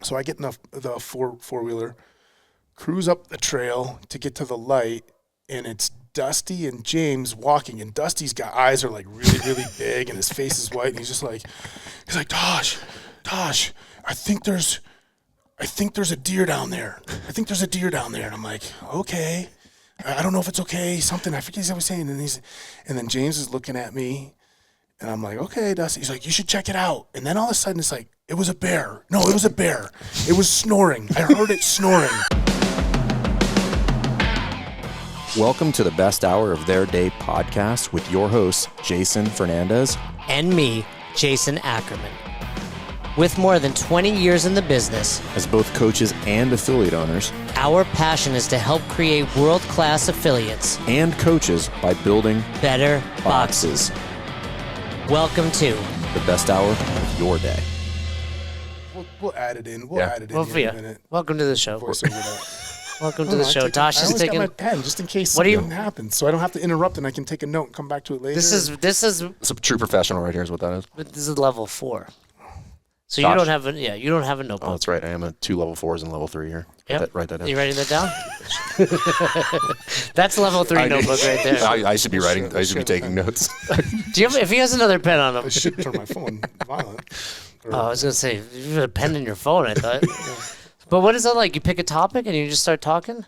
So I get in the four-wheeler, cruise up the trail to get to the light, and it's Dusty and James walking, and Dusty's eyes are like really, really big, and his face is white, and he's like, Tosh, I think there's a deer down there. And I'm like, okay. I don't know if it's okay, something, I forget what he was saying. And then James is looking at me, and I'm like, okay, Dusty. He's like, you should check it out. And then all of a sudden it's like, it was a bear. No, it was a bear. It was snoring. I heard it snoring. Welcome to the best hour of their day podcast with your hosts, Jason Fernandez. And me, Jason Ackerman. With more than 20 years in the business, as both coaches and affiliate owners, our passion is to help create world-class affiliates and coaches by building better boxes. Welcome to the best hour of your day. We'll add it in. We'll add it in in a minute. Welcome to the show. Welcome to the show. Tosh is taking my pen just in case something happens, so I don't have to interrupt and I can take a note and come back to it later. This is it's a true professional right here is what that is. But this is level 4. So Tosh. you don't have a notebook. Oh, that's right. I am a 2 level 4s and level 3 here. Yep. Write that in. You writing that down? That's level 3 notebook right there. I should be writing. I should be taking notes. Do you have, if he has another pen on him? I should turn my phone violent. I was gonna say you have a pen in your phone. I thought. But what is it like? You pick a topic and you just start talking?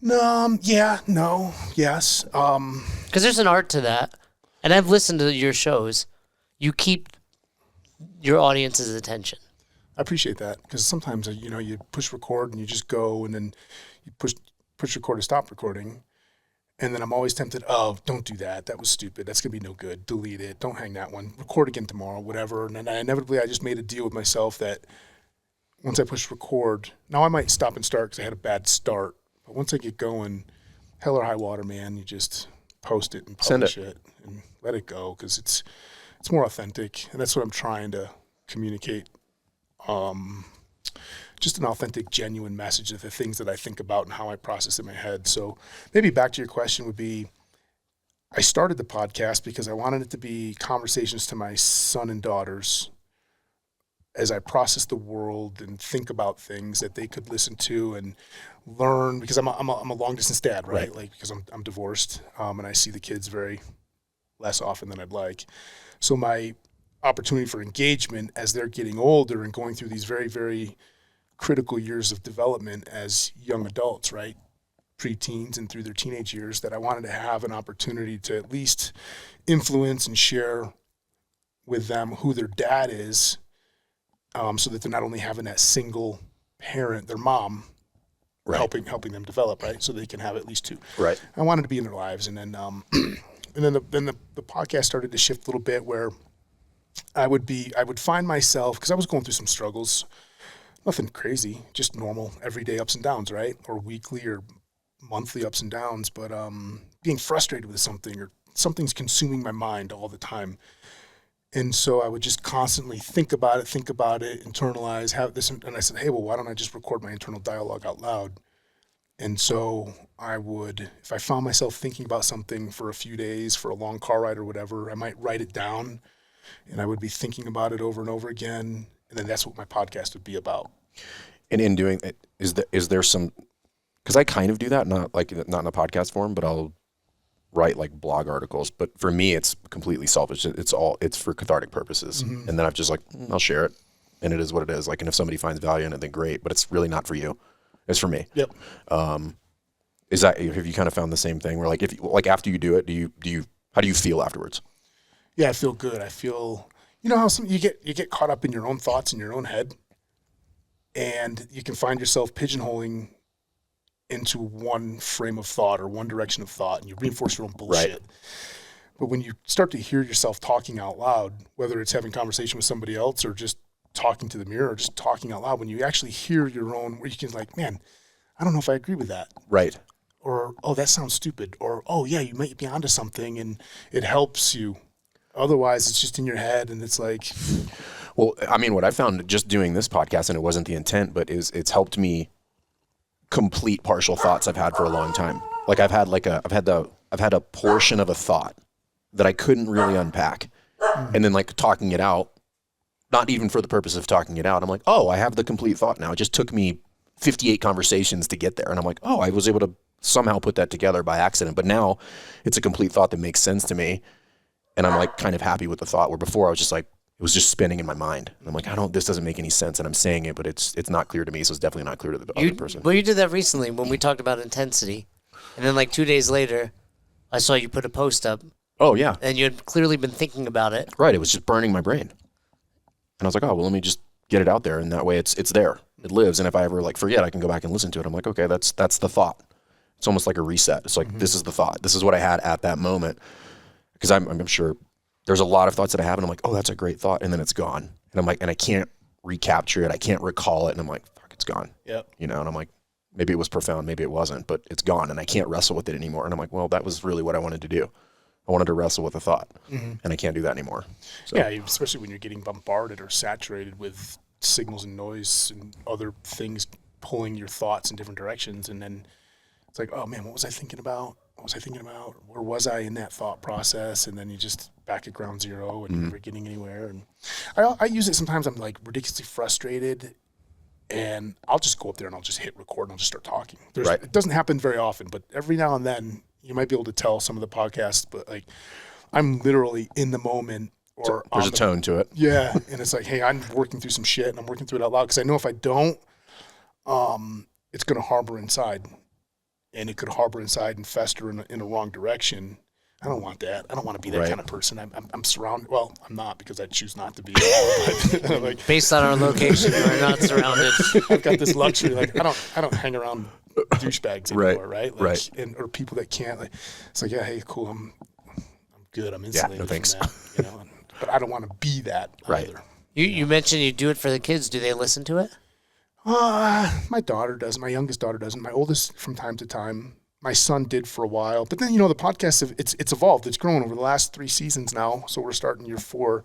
No. Yeah. No. Yes. Because there's an art to that, and I've listened to your shows. You keep your audience's attention. I appreciate that because sometimes you push record and you just go, and then you push record to stop recording, and then I'm always tempted. Oh, don't do that. That was stupid. That's gonna be no good. Delete it. Don't hang that one. Record again tomorrow. Whatever. And then I just made a deal with myself that once I push record, now I might stop and start because I had a bad start. But once I get going, hell or high water, man, you just post it and publish it and let it go because it's more authentic, and that's what I'm trying to communicate. Just an authentic, genuine message of the things that I think about and how I process in my head. So maybe back to your question would be, I started the podcast because I wanted it to be conversations to my son and daughters as I process the world and think about things that they could listen to and learn, because I'm a long distance dad, right? Like, because I'm divorced, and I see the kids very less often than I'd like. So my opportunity for engagement as they're getting older and going through these very, very critical years of development as young adults, right? Pre-teens and through their teenage years, that I wanted to have an opportunity to at least influence and share with them who their dad is, so that they're not only having that single parent, their mom, helping them develop, right? So they can have at least 2. Right. I wanted to be in their lives, and then the podcast started to shift a little bit where I would find myself, because I was going through some struggles, nothing crazy, just normal everyday ups and downs, right? Or weekly or monthly ups and downs, but being frustrated with something, or something's consuming my mind all the time. And so I would just constantly think about it, internalize, have this, and I said, hey, well, why don't I just record my internal dialogue out loud? And so I would, if I found myself thinking about something for a few days, for a long car ride or whatever, I might write it down, and I would be thinking about it over and over again, and then that's what my podcast would be about. And in doing it, is there some, because I kind of do that, not in a podcast form, but I'll write like blog articles. But for me, it's completely selfish. It's for cathartic purposes. Mm-hmm. And then I've just like, I'll share it, and it is what it is. Like, and if somebody finds value in it, then great, but it's really not for you. It's for me. Yep. Have you kind of found the same thing where like after you do it, how do you feel afterwards? Yeah, I feel good. I feel, how you get caught up in your own thoughts in your own head, and you can find yourself pigeonholing into one frame of thought or one direction of thought, and you reinforce your own bullshit. Right. But when you start to hear yourself talking out loud, whether it's having conversation with somebody else or just talking to the mirror or just talking out loud, when you actually hear your own, where you can like, man, I don't know if I agree with that. Right. Or, oh, that sounds stupid. Or, oh yeah, you might be onto something, and it helps you. Otherwise, it's just in your head, and it's like. Well, I mean, what I found just doing this podcast, and it wasn't the intent, but it's helped me complete partial thoughts I've had for a long time. Like I've had a portion of a thought that I couldn't really unpack, and then like talking it out not even for the purpose of talking it out. I'm like, oh, I have the complete thought now. It just took me 58 conversations to get there. And I'm like, oh, I was able to somehow put that together by accident. But now it's a complete thought that makes sense to me. And I'm like kind of happy with the thought, where before I was just like, it was just spinning in my mind. And I'm like, this doesn't make any sense. And I'm saying it, but it's not clear to me. So it's definitely not clear to the other person. Well, you did that recently when we talked about intensity. And then like 2 days later, I saw you put a post up. Oh, yeah. And you had clearly been thinking about it. Right. It was just burning my brain. And I was like, oh, well, let me just get it out there. And that way it's there. It lives. And if I ever like forget, I can go back and listen to it. I'm like, okay, that's the thought. It's almost like a reset. It's like, this is the thought. This is what I had at that moment. Because I'm sure there's a lot of thoughts that I have, and I'm like, oh, that's a great thought. And then it's gone. And I'm like, and I can't recapture it. I can't recall it. And I'm like, fuck, it's gone. Yep. You know, and I'm like, maybe it was profound. Maybe it wasn't, but it's gone. And I can't wrestle with it anymore. And I'm like, well, that was really what I wanted to do. I wanted to wrestle with a thought, and I can't do that anymore. So. Yeah, especially when you're getting bombarded or saturated with signals and noise and other things pulling your thoughts in different directions. And then it's like, oh man, what was I thinking about? What was I thinking about? Where was I in that thought process? And then you just back at ground zero and never getting anywhere. And I use it sometimes. I'm like ridiculously frustrated, and I'll just go up there and I'll just hit record and I'll just start talking. It doesn't happen very often, but every now and then you might be able to tell some of the podcasts, but like I'm literally in the moment. Or there's a tone to it. Yeah, and it's like, hey, I'm working through some shit and I'm working through it out loud because I know if I don't, it's going to harbor inside. And it could harbor inside and fester in a wrong direction. I don't want that. I don't want to be that kind of person. I'm surrounded. Well, I'm not, because I choose not to be. But, like, based on our location, we're not surrounded. I've got this luxury. Like I don't hang around douchebags anymore, right? Like, right. Or people that can't. Like, it's like, yeah, hey, cool. I'm good. I'm insulated. Yeah, no thanks. From that, but I don't want to be that either. You mentioned you do it for the kids. Do they listen to it? My daughter does. My youngest daughter doesn't. My oldest, from time to time. My son did for a while. But then, the podcast, it's evolved. It's grown over the last 3 seasons now. So we're starting year 4.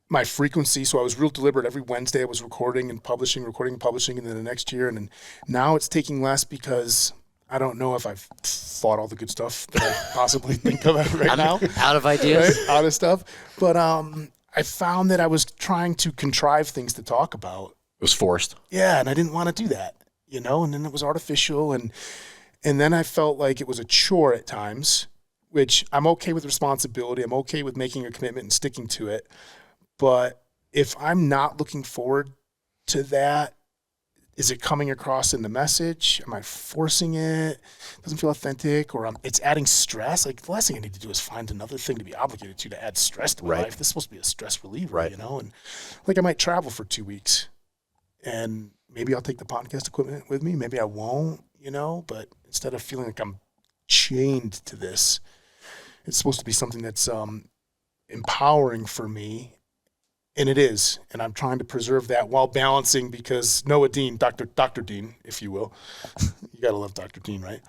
My frequency, so I was real deliberate. Every Wednesday I was recording and publishing, and then the next year. And then now it's taking less because I don't know if I've thought all the good stuff that I possibly think of right now. Out of ideas. Right? Out of stuff. But I found that I was trying to contrive things to talk about. It was forced. Yeah, and I didn't want to do that, and then it was artificial, and then I felt like it was a chore at times, which I'm okay with responsibility. I'm okay with making a commitment and sticking to it. But if I'm not looking forward to that, is it coming across in the message? Am I forcing it? It doesn't feel authentic, or it's adding stress. Like, the last thing I need to do is find another thing to be obligated to add stress to my life. This is supposed to be a stress reliever, and like I might travel for 2 weeks, and maybe I'll take the podcast equipment with me. Maybe I won't, but instead of feeling like I'm chained to this, it's supposed to be something that's empowering for me. And it is, and I'm trying to preserve that while balancing, because Noah Dean, Dr. Dean, if you will, you gotta love Dr. Dean, right?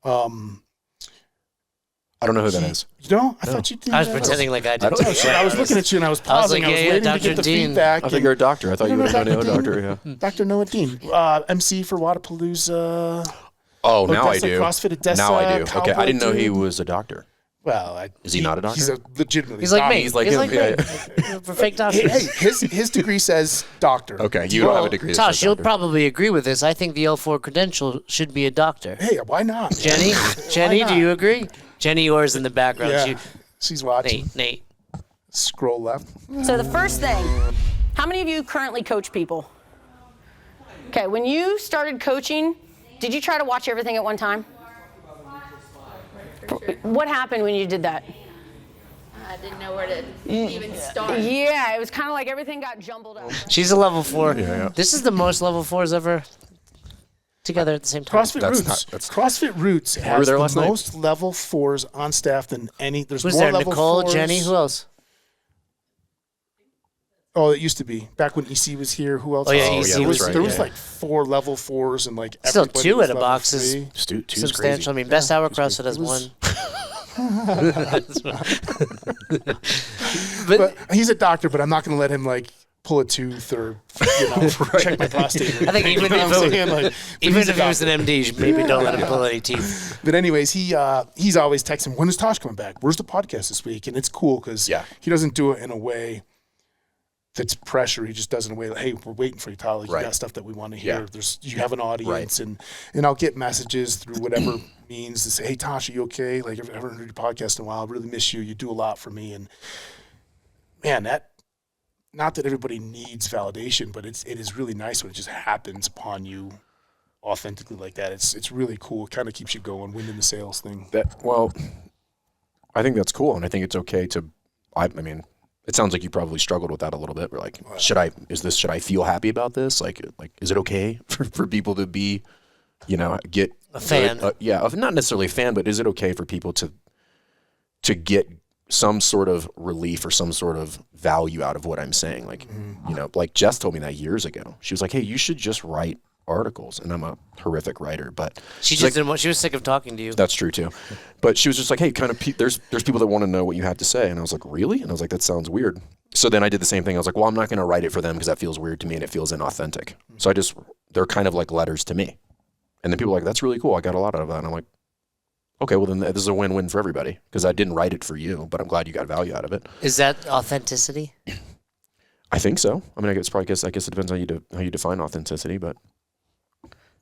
I don't know who that is. You don't? I thought you did. I was pretending like I did. I was looking at you and I was pausing. I was waiting to get the feedback. I think you're a doctor. I thought you would have known a doctor. Yeah. Dr. Noah Dean, MC for Wadapalooza. Oh, now I do. CrossFit Odessa. Now I do. Okay, I didn't know he dude. was a doctor. Well, is he not a doctor? He's a legitimately. He's like doctor. me. He's like him. We're fake doctors. Hey, his degree says doctor. Okay, you don't have a degree. Tosh, you'll probably agree with this. I think the L4 credential should be a doctor. Hey, why not? Jenny, do you agree? Jenny Orr's in the background. Yeah, she's watching. Nate. Scroll left. So the first thing, how many of you currently coach people? Okay, when you started coaching, did you try to watch everything at one time? What happened when you did that? I didn't know where to even start. Yeah, it was kind of like everything got jumbled up. She's a level 4. Yeah. This is the most level 4s ever together at the same time. CrossFit Roots has the most level 4s on staff than any. There's Who's more there? level Nicole, 4s. Jenny, who else? Oh, it used to be back when EC was here. Who else? Oh, yeah, EC was there was like 4 level 4s and like still everybody 2 was at a level box is 2 substantial. I mean, Best Hour CrossFit has 1. But he's a doctor, but I'm not going to let him like pull a tooth or check my prostate. I think even if it was an MD, maybe don't let him pull any teeth. But anyways, he's always texting, when is Tosh coming back? Where's the podcast this week? And it's cool because he doesn't do it in a way that's pressure. He just does it in a way like, hey, we're waiting for you, Tyler. You got stuff that we want to hear. You have an audience. And I'll get messages through whatever means to say, hey, Tosh, are you okay? Like, I haven't heard your podcast in a while. I really miss you. You do a lot for me. And man, not that everybody needs validation, but it is really nice when it just happens upon you authentically like that. It's really cool. It kind of keeps you going, wind in the sails thing. I think that's cool, and I think it's okay to. I mean, it sounds like you probably struggled with that a little bit. We're like, should I feel happy about this? Like, is it okay for people to be, get a fan? Not necessarily a fan, but is it okay for people to get some sort of relief or some sort of value out of what I'm saying? Like, like Jess told me that years ago. She was like, hey, you should just write articles. And I'm a horrific writer, but she just didn't want, she was sick of talking to you. That's true too. But she was just like, hey, there's people that want to know what you have to say. And I was like, really? And I was like, that sounds weird. So then I did the same thing. I was like, well, I'm not going to write it for them because that feels weird to me and it feels inauthentic. So they're kind of like letters to me. And then people are like, that's really cool. I got a lot out of that. And I'm like, okay, well then this is a win-win for everybody because I didn't write it for you, but I'm glad you got value out of it. Is that authenticity? I think so. I mean, I guess it depends how you define authenticity, but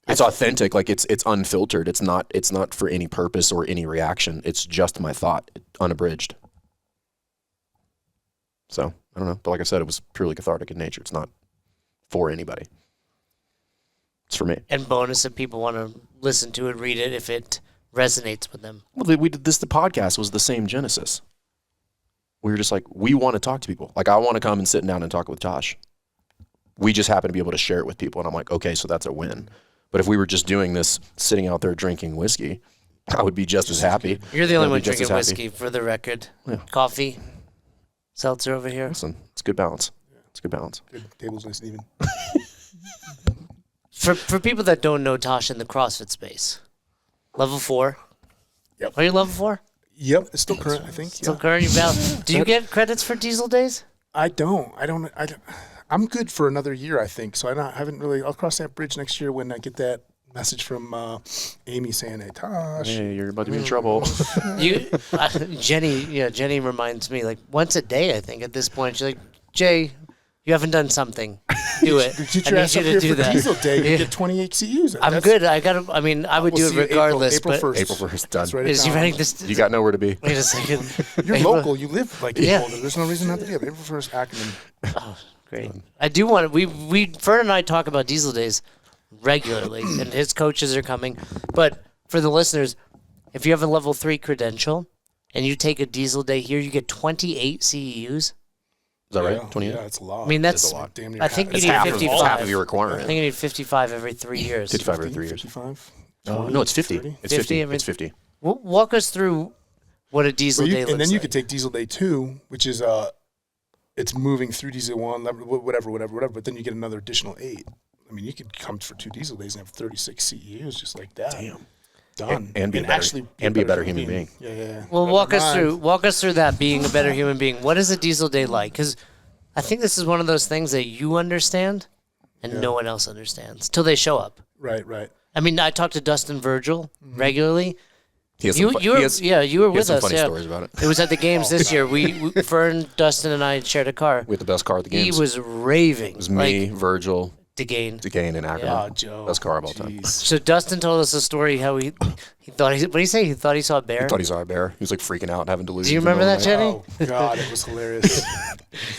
it's authentic. Like it's unfiltered. It's not for any purpose or any reaction. It's just my thought, unabridged. So I don't know, but like I said, it was purely cathartic in nature. It's not for anybody. It's for me. And bonus if people want to listen to it, read it, if it resonates with them. Well, we did this. The podcast was the same genesis. We were just like, we want to talk to people. Like, I want to come and sit down and talk with Tosh. We just happen to be able to share it with people. And I'm like, okay, so that's a win. But if we were just doing this, sitting out there drinking whiskey, I would be just as happy. You're the only one drinking whiskey, for the record. Yeah. Coffee, seltzer over here. Listen, it's good balance. It's good balance. Good. Table's nice and even. For people that don't know Tosh in the CrossFit space, level 4. Yep. Are you level 4? Yep, it's still current, I think. Still current. Do you get credits for diesel days? I don't. I'm good for another year, I think. So haven't really. I'll cross that bridge next year when I get that message from Amy saying, "Hey, Tosh, hey, you're about to be in trouble." Jenny reminds me like once a day. I think at this point she's like, Jay, you haven't done something. Do it. Get your ass up here for Diesel Day. You get 28 CUs. I'm good. I would do it regardless. April 1st. April 1st, done. Right, is you writing this? You got nowhere to be. Wait a second. You're local. You live like Boulder. There's no reason not to be there. April 1st, Ackerman. Oh, great. I do want to. Fern and I talk about Diesel Days regularly, and his coaches are coming. But for the listeners, if you have a level 3 credential and you take a Diesel Day here, you get 28 CEUs. Is that right? 28? Yeah, it's a lot. I mean, that's. a lot. Damn near I think you it's need half 55. Of, half of your requirement. I think you need 55 every 3 years. 55 every 3 years. 55? No, it's 50. 30? It's 50. It's 50. Walk us through what a Diesel Day looks like. And then you could take Diesel Day 2, which is it's moving through Diesel 1, whatever, but then you get another additional 8. I mean, you could come for 2 Diesel Days and have 36 CEUs just like that. Damn. Done. And be a better human being. Yeah. Well, walk us through that, being a better human being. What is a Diesel Day like? Because I think this is one of those things that you understand and no one else understands till they show up. Right. I mean, I talk to Dustin Virgil regularly. You were with us. Funny stories about it. It was at the games this year. Fern, Dustin, and I shared a car. We had the best car at the games. He was raving. It was me, Virgil, DeGane and Ackerman. Yeah. Joe. Best car of all time. So Dustin told us a story how he thought what did he say? He thought he saw a bear. He thought he saw a bear. He was like freaking out, having delusions. Do you remember that, Jenny? Oh God, it was hilarious.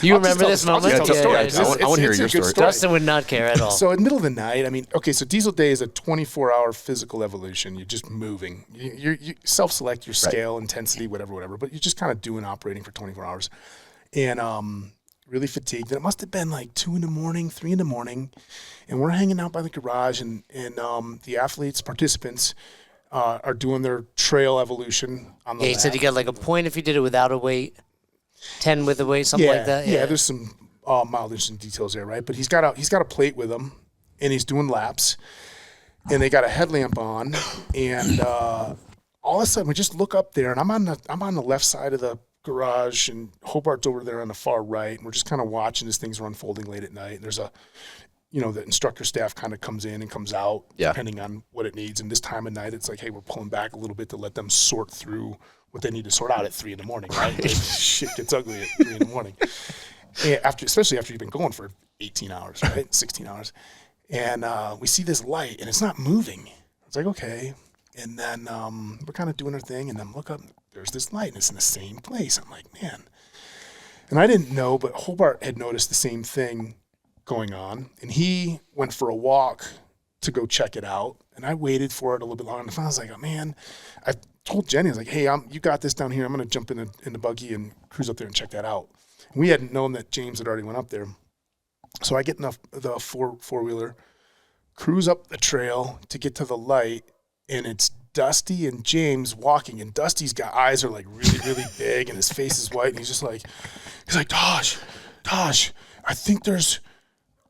You remember this moment? I want to hear your story. Dustin would not care at all. So in the middle of the night, I mean, okay, so Diesel Day is a 24-hour physical evolution. You're just moving. You self-select your scale, intensity, whatever, but you're just kind of doing operating for 24 hours. And really fatigued. And it must have been like 2 in the morning, 3 in the morning. And we're hanging out by the garage, and the participants, are doing their trail evolution on the he said you got like a point if you did it without a weight, 10 with a weight, something like that. Yeah, there's some mileage and details there, right? But he's got a plate with him, and he's doing laps, and they got a headlamp on, and all of a sudden we just look up there, and I'm on the left side of the garage, and Hobart's over there on the far right, and we're just kind of watching as things are unfolding late at night. And there's the instructor staff kind of comes in and comes out depending on what it needs. And this time of night, it's like, hey, we're pulling back a little bit to let them sort through what they need to sort out at 3 a.m, right? Like, shit gets ugly at 3 a.m. Especially after you've been going for 18 hours, right? 16 hours. And we see this light, and it's not moving. It's like, okay. And then we're kind of doing our thing, and then look up, there's this light, and it's in the same place. I'm like, man. And I didn't know, but Hobart had noticed the same thing going on, and he went for a walk to go check it out, and I waited for it a little bit longer, and I was like, oh, man. I told Jenny, I was like, hey, you got this down here. I'm going to jump in the buggy and cruise up there and check that out. And we hadn't known that James had already went up there. So I get in the four-wheeler, cruise up the trail to get to the light, and it's Dusty and James walking, and Dusty's eyes are like really, really big, and his face is white, and he's like, Tosh, I think there's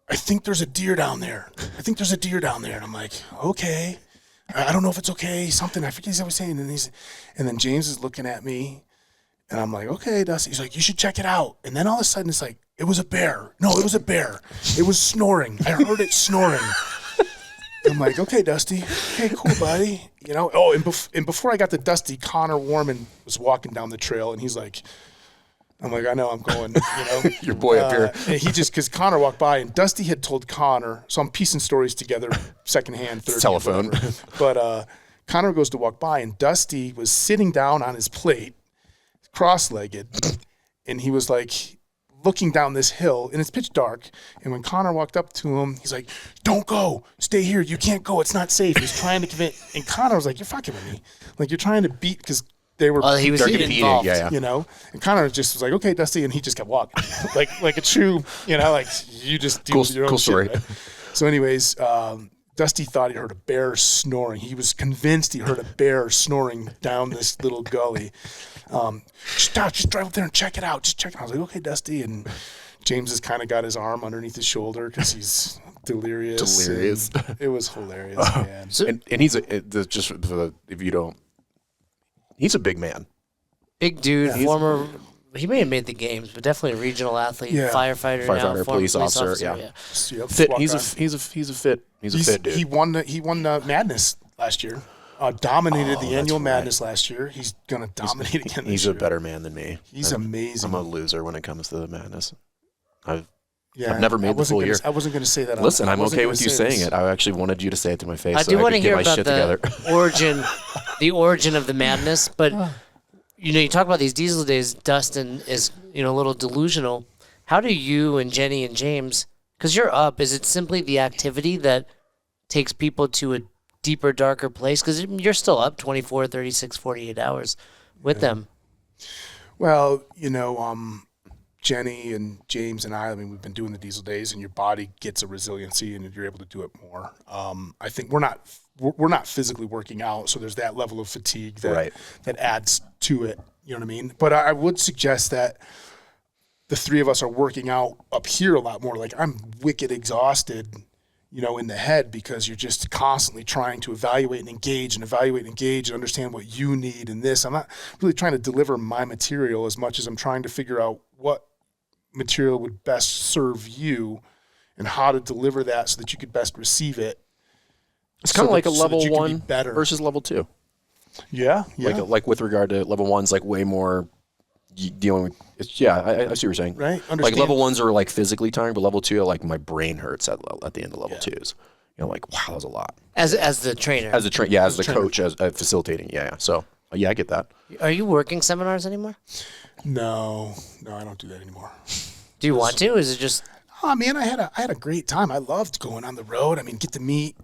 a deer down there. And I'm like, okay. I don't know if it's okay, something. I forget what he was saying. And then James is looking at me, and I'm like, okay, Dusty. He's like, you should check it out. And then all of a sudden, it's like, it was a bear. No, it was a bear. It was snoring. I heard it snoring. I'm like, okay, Dusty. Okay, cool, buddy. Oh, and before I got to Dusty, Connor Warman was walking down the trail, and he's like, I'm like, I know I'm going, Your boy up here. And because Connor walked by, and Dusty had told Connor, so I'm piecing stories together, secondhand, third telephone. But Connor goes to walk by, and Dusty was sitting down on his plate, cross-legged, and he was like looking down this hill, and it's pitch dark. And when Connor walked up to him, he's like, don't go, stay here, you can't go, it's not safe. He's trying to convince, and Connor was like, you're fucking with me. Like, you're trying to beat, because they were he was involved. Yeah. And Connor just was like, okay, Dusty, and he just kept walking. like a true, like you just deal with your own cool story. shit, right? So anyways, Dusty thought he heard a bear snoring. He was convinced he heard a bear snoring down this little gully. Stop, just drive up there and check it out. Just check it out. I was like, okay, Dusty. And James has kind of got his arm underneath his shoulder because he's delirious. It was hilarious, man. And he's just for the, if you don't, he's a big man. Big dude, former. He may have made the games, but definitely a regional athlete, firefighter now, police officer. Yeah. Yep, Fit. He's a fit dude. He won the Madness last year. Dominated the annual Madness last year. He's gonna dominate again. He's a better man than me. He's amazing. I'm a loser when it comes to the Madness. I've Yeah, never made the full year. I wasn't going to say that. Listen, I'm okay with you saying it. I actually wanted you to say it to my face. I do want to hear about the origin of the madness. But you talk about these diesel days. Dustin is a little delusional. How do you and Jenny and James? Because you're up. Is it simply the activity that takes people to a deeper, darker place? Because you're still up 24, 36, 48 hours with them. Well, Jenny and James and I mean, we've been doing the diesel days, and your body gets a resiliency, and you're able to do it more. I think we're not physically working out, so there's that level of fatigue that adds to it. You know what I mean? But I would suggest that the three of us are working out up here a lot more. Like, I'm wicked exhausted, in the head, because you're just constantly trying to evaluate and engage and understand what you need in this. I'm not really trying to deliver my material as much as I'm trying to figure out what material would best serve you and how to deliver that so that you could best receive it. It's kind of like a level 1 better versus level 2. Yeah. Like with regard to level 1's like way more dealing with. I see what you're saying. Right. Like level 1's are like physically tiring, but level 2, like my brain hurts at the end of level 2's. Like, wow, that was a lot. As the trainer. As the coach, as facilitating. Yeah. So I get that. Are you working seminars anymore? No, I don't do that anymore. Do you want to? Is it just? Oh man, I had a great time. I loved going on the road. I mean, get to meet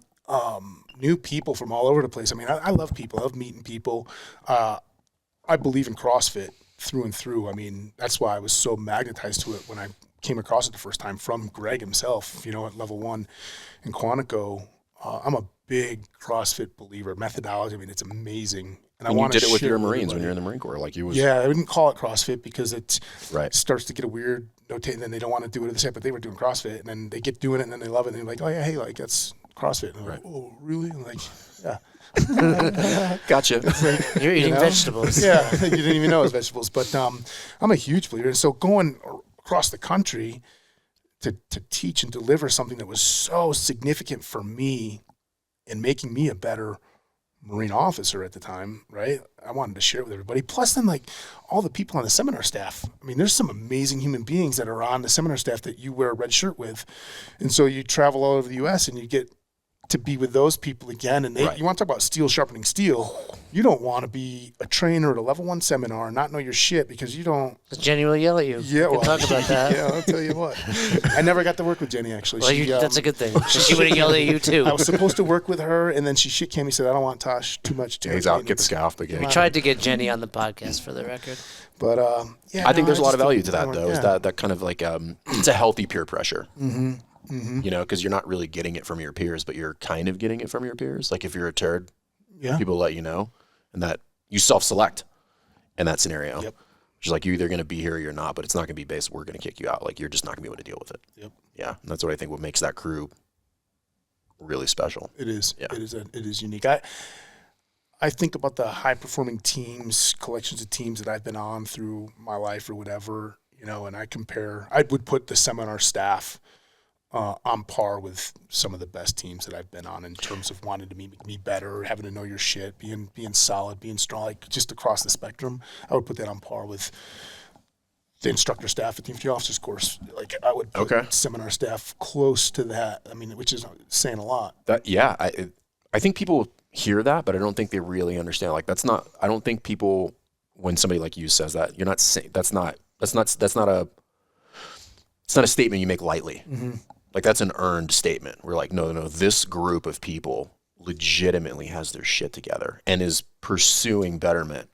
new people from all over the place. I mean, I love people. I love meeting people. I believe in CrossFit through and through. I mean, that's why I was so magnetized to it when I came across it the first time from Greg himself, at level 1 in Quantico. I'm a big CrossFit believer. Methodology, I mean, it's amazing. And you did it with your Marines when you're in the Marine Corps. Like you was. Yeah, I wouldn't call it CrossFit because it starts to get a weird notation, and then they don't want to do it at the same, but they were doing CrossFit, and then they get doing it, and then they love it, and they're like, oh yeah, hey, like that's CrossFit. And I'm like, oh, really? I'm like, yeah. Gotcha. You're eating vegetables. Yeah, you didn't even know it was vegetables. But I'm a huge believer. And so going across the country to teach and deliver something that was so significant for me and making me a better Marine officer at the time, right? I wanted to share it with everybody. Plus then, like, all the people on the seminar staff. I mean, there's some amazing human beings that are on the seminar staff that you wear a red shirt with. And so you travel all over the U.S. and you get to be with those people again. And you want to talk about steel sharpening steel. You don't want to be a trainer at a level 1 seminar and not know your shit because you don't. Jenny will yell at you. Yeah, we can talk about that. Yeah, I'll tell you what. I never got to work with Jenny, actually. Well, that's a good thing. She would have yelled at you, too. I was supposed to work with her, and then she shit came and said, I don't want Tosh too much. He's out, get the guy off the gig. We tried to get Jenny on the podcast for the record. But, I think there's a lot of value to that, though, is that kind of like, it's a healthy peer pressure. Mm-hmm. Mm-hmm. You know, because you're not really getting it from your peers, but you're kind of getting it from your peers. Like if you're a turd, people let you know, and that you self-select in that scenario. Yep. Which is like you're either going to be here or you're not, but it's not going to be based, we're going to kick you out. Like you're just not going to be able to deal with it. Yep. Yeah. And that's what I think what makes that crew really special. It is. Yeah. It is unique. I think about the high-performing teams, collections of teams that I've been on through my life or whatever, you know, and I would put the seminar staff on par with some of the best teams that I've been on in terms of wanting to make me better, having to know your shit, being solid, being strong, like just across the spectrum. I would put that on par with the instructor staff at the infantry officers course. Like I would put seminar staff close to that. I mean, which is saying a lot. I think people hear that, but I don't think they really understand. Like that's not. I don't think people, when somebody like you says that, you're not saying that's not a statement you make lightly. Mm-hmm. Like that's an earned statement. We're like, no, this group of people legitimately has their shit together and is pursuing betterment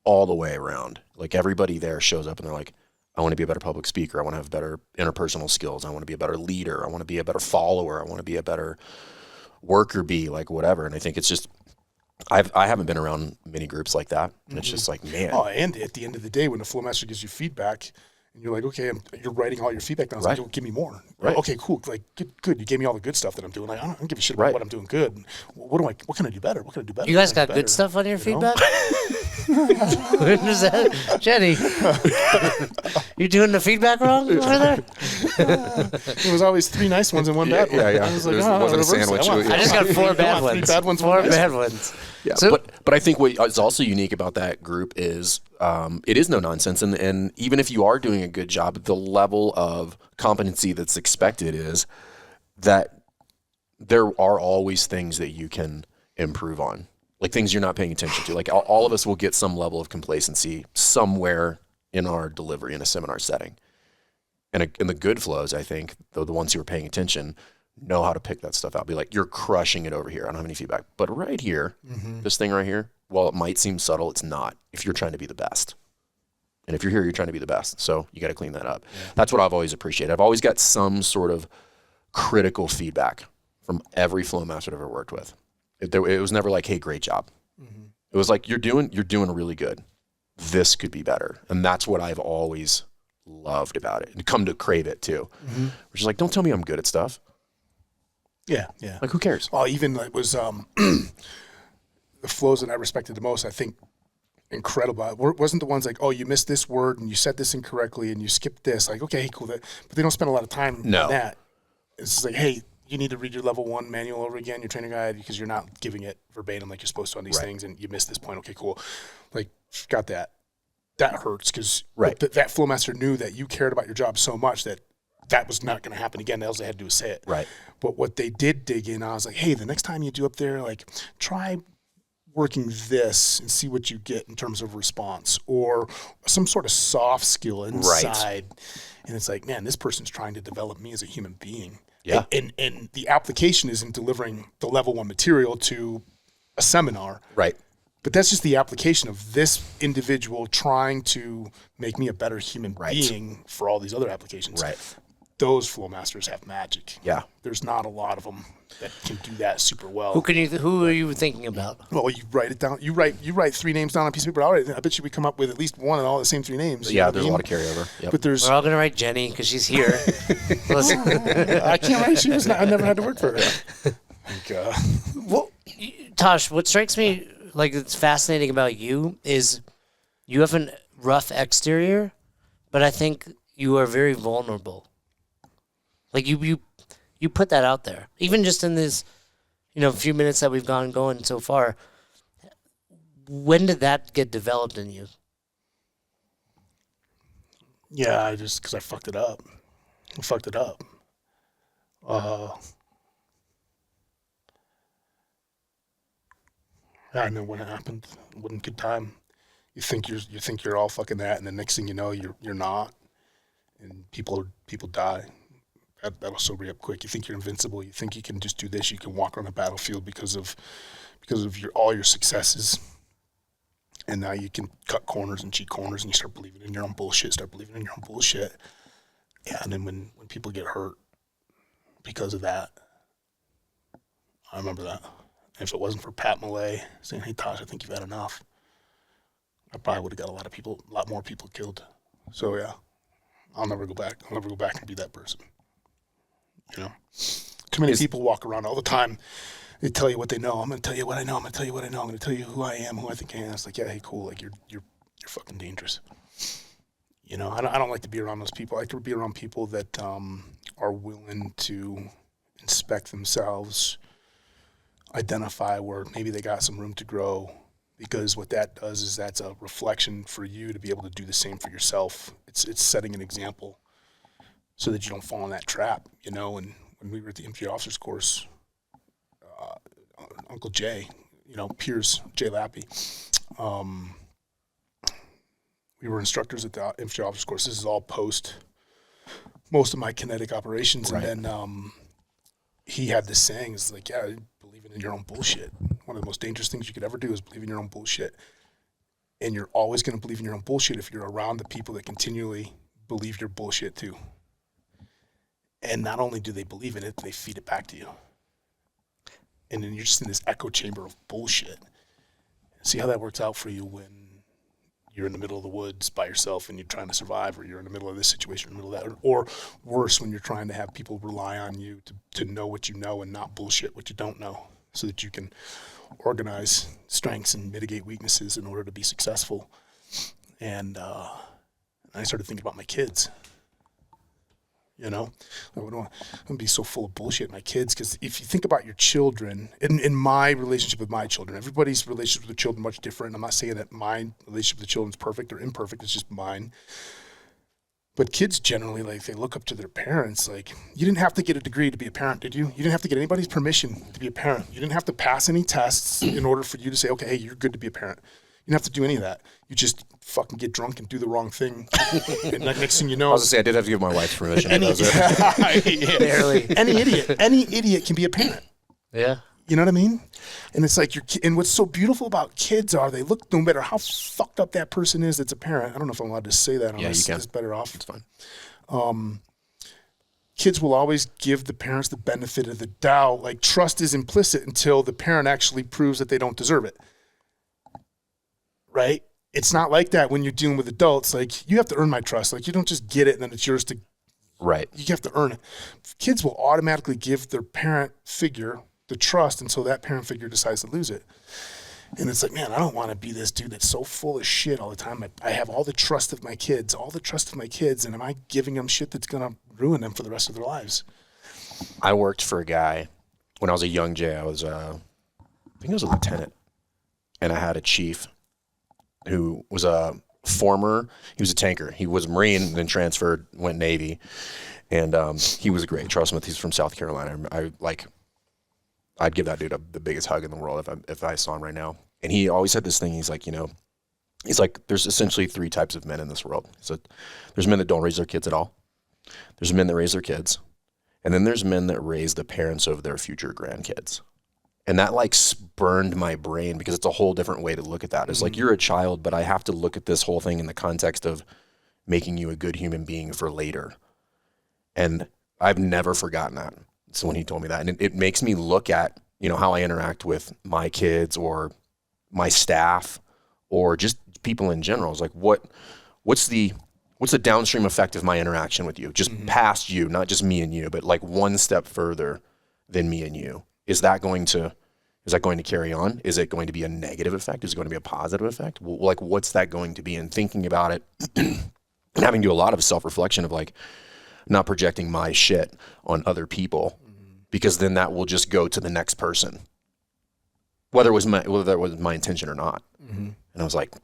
all the way around. Like everybody there shows up and they're like, I want to be a better public speaker. I want to have better interpersonal skills. I want to be a better leader. I want to be a better follower. I want to be a better worker bee, like whatever. And I think it's just, I haven't been around many groups like that. And it's just like, man. Oh, and at the end of the day, when the flow master gives you feedback, and you're like, okay, you're writing all your feedback down. Like, give me more. Right. Okay, cool. Like, good. You gave me all the good stuff that I'm doing. Like, I don't give a shit about what I'm doing good. What can I do better? What can I do better? You guys got good stuff on your feedback? What is that? Jenny, you doing the feedback wrong over there? It was always 3 nice ones and 1 bad one. Yeah. I was like, wasn't a sandwich. I just got 4 bad ones. 3 bad ones. 4 bad ones. Yeah, so, but I think what is also unique about that group is it is no nonsense, and even if you are doing a good job, the level of competency that's expected is that there are always things that you can improve on, like things you're not paying attention to. Like all of us will get some level of complacency somewhere in our delivery in a seminar setting, and in the good flows, I think the ones who are paying attention know how to pick that stuff out. Be like, you're crushing it over here. I don't have any feedback. But right here, this thing right here, while it might seem subtle, it's not if you're trying to be the best. And if you're here, you're trying to be the best. So you got to clean that up. Yeah. That's what I've always appreciated. I've always got some sort of critical feedback from every flow master I've ever worked with. It was never like, hey, great job. Mm-hmm. It was like, you're doing really good. This could be better. And that's what I've always loved about it and come to crave it too. Mm-hmm. Which is like, don't tell me I'm good at stuff. Yeah. Like, who cares? Oh, even it was the flows that I respected the most, I think, incredible. It wasn't the ones like, oh, you missed this word and you said this incorrectly and you skipped this. Like, okay, cool. But they don't spend a lot of time on that. It's just like, hey, you need to read your level 1 manual over again, your training guide, because you're not giving it verbatim like you're supposed to on these things, and you missed this point. Okay, cool. Like, got that. That hurts because that flow master knew that you cared about your job so much that was not going to happen again. All they had to do was say it. Right. But what they did dig in, I was like, hey, the next time you do up there, like, try working this and see what you get in terms of response or some sort of soft skill inside. And it's like, man, this person's trying to develop me as a human being. Yeah. And the application is in delivering the level 1 material to a seminar. Right. But that's just the application of this individual trying to make me a better human being for all these other applications. Right. those flow masters have magic. Yeah. There's not a lot of them that can do that super well. Who are you thinking about? Well, you write it down. You write 3 names down on a piece of paper. I bet you we come up with at least one and all the same 3 names. Yeah, there's a lot of carryover. Yep. But there's. We're all gonna write Jenny because she's here. Listen, I can't write. She was not. I never had to work for her. well, Tosh, what strikes me like it's fascinating about you is you have a rough exterior, but I think you are very vulnerable. Like you put that out there, even just in this, few minutes that we've going so far. When did that get developed in you? Yeah, because I fucked it up. I know when it happened. It wasn't a good time. You think you're all fucking that, and the next thing you know, you're not, and people die. That'll sober you up quick. You think you're invincible. You think you can just do this. You can walk around the battlefield because of all your successes. And now you can cut corners and cheat corners, and you start believing in your own bullshit. Yeah, and then when people get hurt because of that, I remember that. And if it wasn't for Pat Millay saying, "Hey Tosh, I think you've had enough," I probably would have got a lot more people killed. So yeah, I'll never go back. I'll never go back and be that person. Too many people walk around all the time. They tell you what they know. I'm going to tell you what I know. I'm going to tell you what I know. I'm going to tell you who I am, who I think I am. It's like, yeah, hey, cool. Like you're fucking dangerous. I don't like to be around those people. I like to be around people that are willing to inspect themselves, identify where maybe they got some room to grow, because what that does is that's a reflection for you to be able to do the same for yourself. It's setting an example so that you don't fall in that trap, And when we were at the infantry officers course, Uncle Jay, Piers, Jay Lappy, we were instructors at the infantry officers course. This is all post most of my kinetic operations. Right. And then he had this saying, it's like, yeah, believing in your own bullshit. One of the most dangerous things you could ever do is believe in your own bullshit. And you're always going to believe in your own bullshit if you're around the people that continually believe your bullshit too. And not only do they believe in it, they feed it back to you. And then you're just in this echo chamber of bullshit. See how that works out for you when you're in the middle of the woods by yourself and you're trying to survive, or you're in the middle of this situation, in the middle of that, or worse, when you're trying to have people rely on you to know what you know and not bullshit what you don't know, so that you can organize strengths and mitigate weaknesses in order to be successful. And I started thinking about my kids. I wouldn't want to be so full of bullshit, my kids, because if you think about your children, in my relationship with my children, everybody's relationship with the children is much different. I'm not saying that my relationship with the children is perfect or imperfect, it's just mine. But kids generally, like, they look up to their parents. Like, you didn't have to get a degree to be a parent, did you? You didn't have to get anybody's permission to be a parent. You didn't have to pass any tests in order for you to say, okay, hey, you're good to be a parent. You didn't have to do any of that. You just fucking get drunk and do the wrong thing. And next thing you know, I was gonna say, I did have to give my wife permission. Barely. Any idiot can be a parent. Yeah. You know what I mean? And it's like and what's so beautiful about kids are they look, no matter how fucked up that person is that's a parent. I don't know if I'm allowed to say that on this. It's better off. It's fine. Kids will always give the parents the benefit of the doubt. Like, trust is implicit until the parent actually proves that they don't deserve it. Right? It's not like that when you're dealing with adults. Like, you have to earn my trust. Like, you don't just get it and then it's yours to. Right. You have to earn it. Kids will automatically give their parent figure the trust until that parent figure decides to lose it. And it's like, man, I don't want to be this dude that's so full of shit all the time. I have all the trust of my kids, and am I giving them shit that's going to ruin them for the rest of their lives? I worked for a guy when I was a young Jay. I think I was a lieutenant, and I had a chief who was he was a tanker. He was a Marine, then transferred, went Navy, and he was great. Charles Smith, he's from South Carolina. I'd give that dude the biggest hug in the world if I saw him right now. And he always had this thing. He's like, there's essentially 3 types of men in this world. So there's men that don't raise their kids at all. There's men that raise their kids. And then there's men that raise the parents of their future grandkids. And that like spurned my brain because it's a whole different way to look at that. It's like, you're a child, but I have to look at this whole thing in the context of making you a good human being for later. And I've never forgotten that. So when he told me that, and it makes me look at, you know, how I interact with my kids or my staff or just people in general. It's like, what's the downstream effect of my interaction with you? Just past you, not just me and you, but like one step further than me and you. Is that going to carry on? Is it going to be a negative effect? Is it going to be a positive effect? Like, what's that going to be? And thinking about it and having to do a lot of self-reflection of like not projecting my shit on other people, because then that will just go to the next person, whether it was my intention or not. And I was like,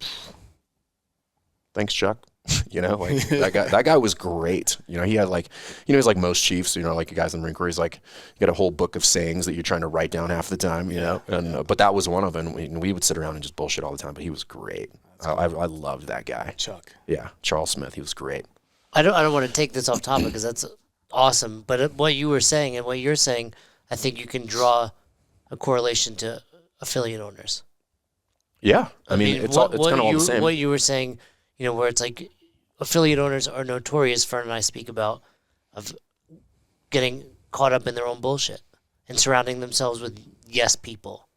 thanks, Chuck. You know, like that guy was great. You know, he had like, you know, he's like most chiefs, you know, like you guys in the Marine Corps, he's like, you got a whole book of sayings that you're trying to write down half the time, you know, and, but that was one of them. We would sit around and just bullshit all the time, but he was great. I loved that guy. Chuck. Yeah. Charles Smith. He was great. I don't want to take this off topic because that's awesome. But what you were saying and what you're saying, I think you can draw a correlation to affiliate owners. Yeah. I mean, it's kind of all the same. What you were saying, you know, where it's like affiliate owners are notorious, Fern and I speak about, of getting caught up in their own bullshit and surrounding themselves with yes people.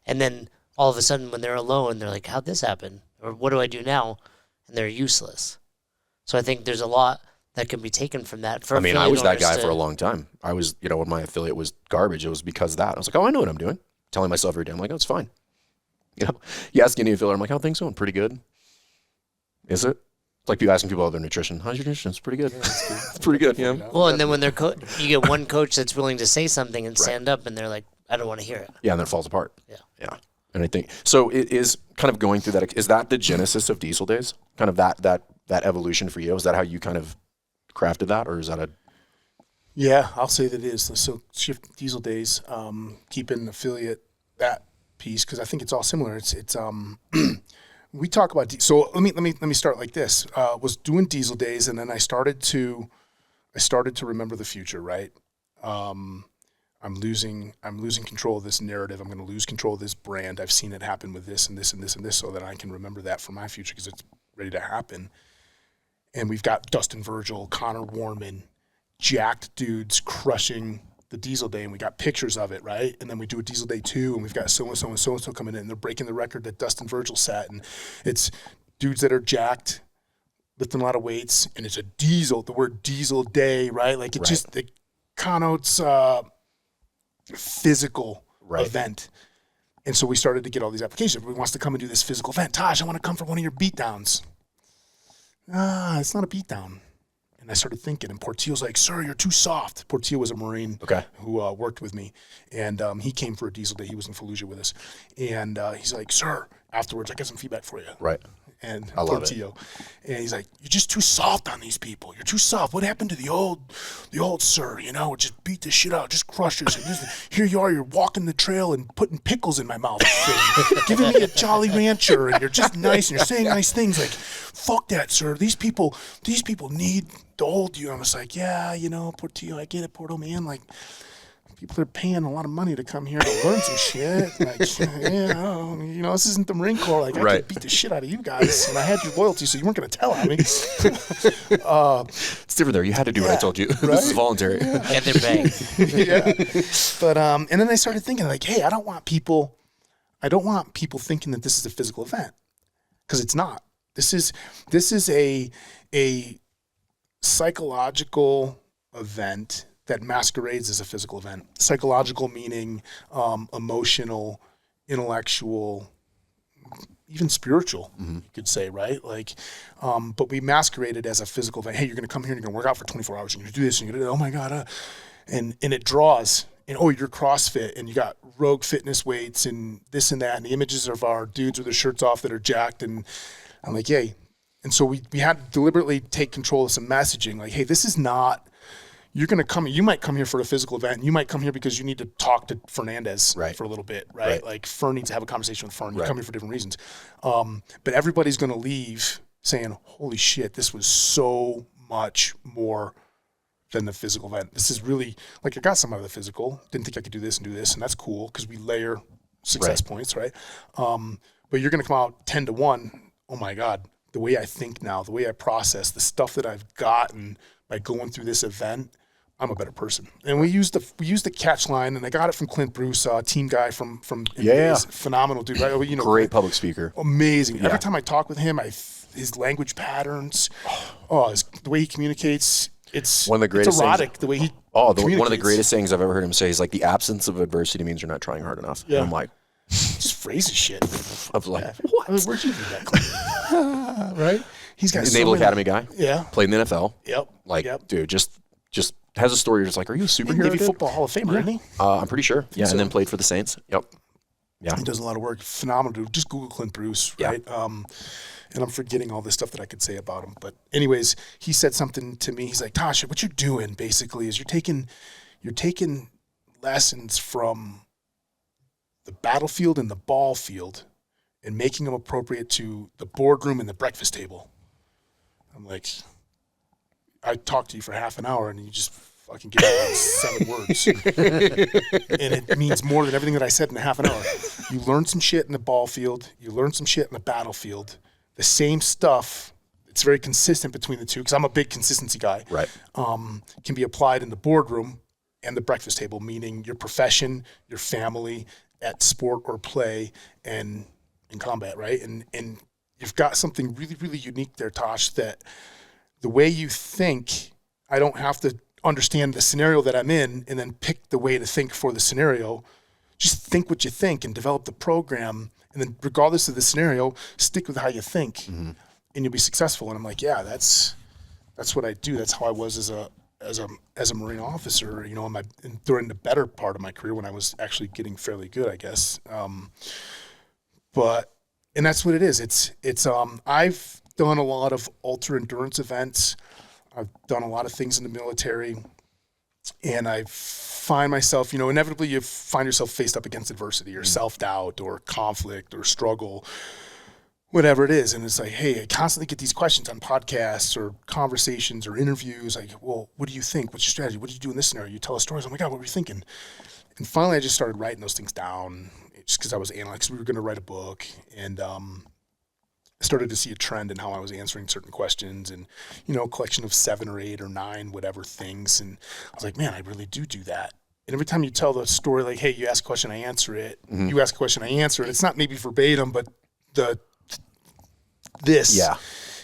And then all of a sudden when they're alone, they're like, how'd this happen? Or what do I do now? And they're useless. So I think there's a lot that can be taken from that. For I was that guy for a long time. I was, you know, when my affiliate was garbage, it was because of that. I was like, oh, I know what I'm doing. Telling myself every day, I'm like, oh, it's fine. You know, you ask any affiliate, I'm like, how are things going? Pretty good. Is it? It's like you asking people about their nutrition. How's your nutrition? It's pretty good. It's pretty good. Yeah. Well, and then when you get one coach that's willing to say something and stand up, and they're like, I don't want to hear it. Yeah, and then it falls apart. Yeah. Yeah. And I think, so it is kind of going through that. Is that the genesis of Diesel Days? Kind of that evolution for you? Is that how you kind of crafted that, or is that a... Yeah, I'll say that it is. So Shift Diesel Days, keeping affiliate, that piece, because I think it's all similar. It's we talk about, so let me start like this. Was doing Diesel Days, and then I started to remember the future, right? I'm losing control of this narrative. I'm going to lose control of this brand. I've seen it happen with this and this and this and this, so that I can remember that for my future, because it's ready to happen. And we've got Dustin Virgil, Connor Warman, jacked dudes crushing the Diesel Day, and we got pictures of it, right? And then we do a Diesel Day 2, and we've got so-and-so and so-and-so coming in, and they're breaking the record that Dustin Virgil set. And it's dudes that are jacked, lifting a lot of weights, and it's a diesel, the word Diesel Day, right? Like it connotes physical event. And so we started to get all these applications. Everybody wants to come and do this physical event. Tosh, I want to come for one of your beatdowns. It's not a beatdown. And I started thinking, and Portillo's like, sir, you're too soft. Portillo was a Marine who worked with me. And he came for a Diesel Day. He was in Fallujah with us. And he's like, sir, afterwards, I got some feedback for you. Right. And I love Portillo. And he's like, you're just too soft on these people. You're too soft. What happened to the old sir, you know, just beat the shit out, just crush us. And here you are, you're walking the trail and putting pickles in my mouth, giving me a Jolly Rancher, and you're just nice, and you're saying nice things. Like, fuck that, sir. These people need the old you. And I was like, yeah, you know, Portillo, I get it, Porto, man. Like, people are paying a lot of money to come here to learn some shit. Like, you know, this isn't the Marine Corps. Like, I could beat the shit out of you guys, and I had your loyalty, so you weren't going to tell on me. It's different there. You had to do what I told you. Right? This is voluntary. Yeah. And they're paying. But and then I started thinking, like, hey, I don't want people thinking that this is a physical event, because it's not. This is a psychological event that masquerades as a physical event. Psychological meaning emotional, intellectual, even spiritual, you could say, right? Like, but we masquerade it as a physical event. Hey, you're going to come here and you're going to work out for 24 hours. And you're going to do this and you're going to, oh my God. And it draws. And, oh, you're CrossFit and you got Rogue Fitness weights and this and that. And the images of our dudes with their shirts off that are jacked. And I'm like, yay. And so we had to deliberately take control of some messaging. Like, hey, this is not, you're going to come, you might come here for a physical event, and you might come here because you need to talk to Fernandez for a little bit, right? Like, Fern needs to have a conversation with Fern. You come here for different reasons. But everybody's going to leave saying, holy shit, this was so much more than the physical event. This is really, like, I got some out of the physical. Didn't think I could do this and do this, and that's cool because we layer success points, right? But you're going to come out 10-1. Oh, my God. The way I think now, the way I process, the stuff that I've gotten by going through this event, I'm a better person. And we used the catch line, and I got it from Clint Bruce, team guy from Yeah. NBA, phenomenal dude, right? You know, Great public speaker. amazing. Yeah. Every time I talk with him, his language patterns, the way he communicates, it's One of the greatest it's erotic things. the way he One of the communicates. greatest things I've ever heard him say is like the absence of adversity means you're not trying hard enough. Yeah. And I'm like, just phrases shit. I was like, I mean, where'd you do that, Clint? Right? He's got Naval many- Academy guy. Yeah. Played in the NFL. Yep. Like, Yep. dude, just has a story. You're just like, are you a superhero? Navy dude? Football Hall of Famer, isn't he? I'm pretty sure. Yeah, so. and then played for the Saints. Yep. Yeah. He does a lot of work. Phenomenal dude. Just Google Clint Bruce, Yeah. right? And I'm forgetting all this stuff that I could say about him. But anyways, he said something to me. He's like, Tasha, what you're doing basically is you're taking lessons from the battlefield and the ball field and making them appropriate to the boardroom and the breakfast table. I'm like, I talked to you for half an hour and you just fucking give me like 7 words. And it means more than everything that I said in a half an hour. You learn some shit in the ball field. You learn some shit in the battlefield. The same stuff, it's very consistent between the two because I'm a big consistency guy. Right. Can be applied in the boardroom and the breakfast table, meaning your profession, your family, at sport or play, and in combat, right? And you've got something really, really unique there, Tosh, that the way you think, I don't have to understand the scenario that I'm in and then pick the way to think for the scenario. Just think what you think and develop the program. And then regardless of the scenario, stick with how you think and you'll be successful. And I'm like, yeah, that's what I do. That's how I was as a Marine officer, you know, during the better part of my career when I was actually getting fairly good, I guess. And that's what it is. It's I've done a lot of ultra endurance events. I've done a lot of things in the military, and I find myself, you know, inevitably you find yourself faced up against adversity or self-doubt or conflict or struggle, whatever it is. And it's like, hey, I constantly get these questions on podcasts or conversations or interviews. Like, well, what do you think? What's your strategy? What do you do in this scenario? You tell us stories. Oh my God, what were you thinking? And finally, I just started writing those things down just because I was analyzing. We were going to write a book, and I started to see a trend in how I was answering certain questions, and, you know, a collection of 7 or 8 or 9, whatever things. And I was like, man, I really do that. And every time you tell the story, like, hey, you ask a question, I answer it. You ask a question, I answer it. It's not maybe verbatim, but this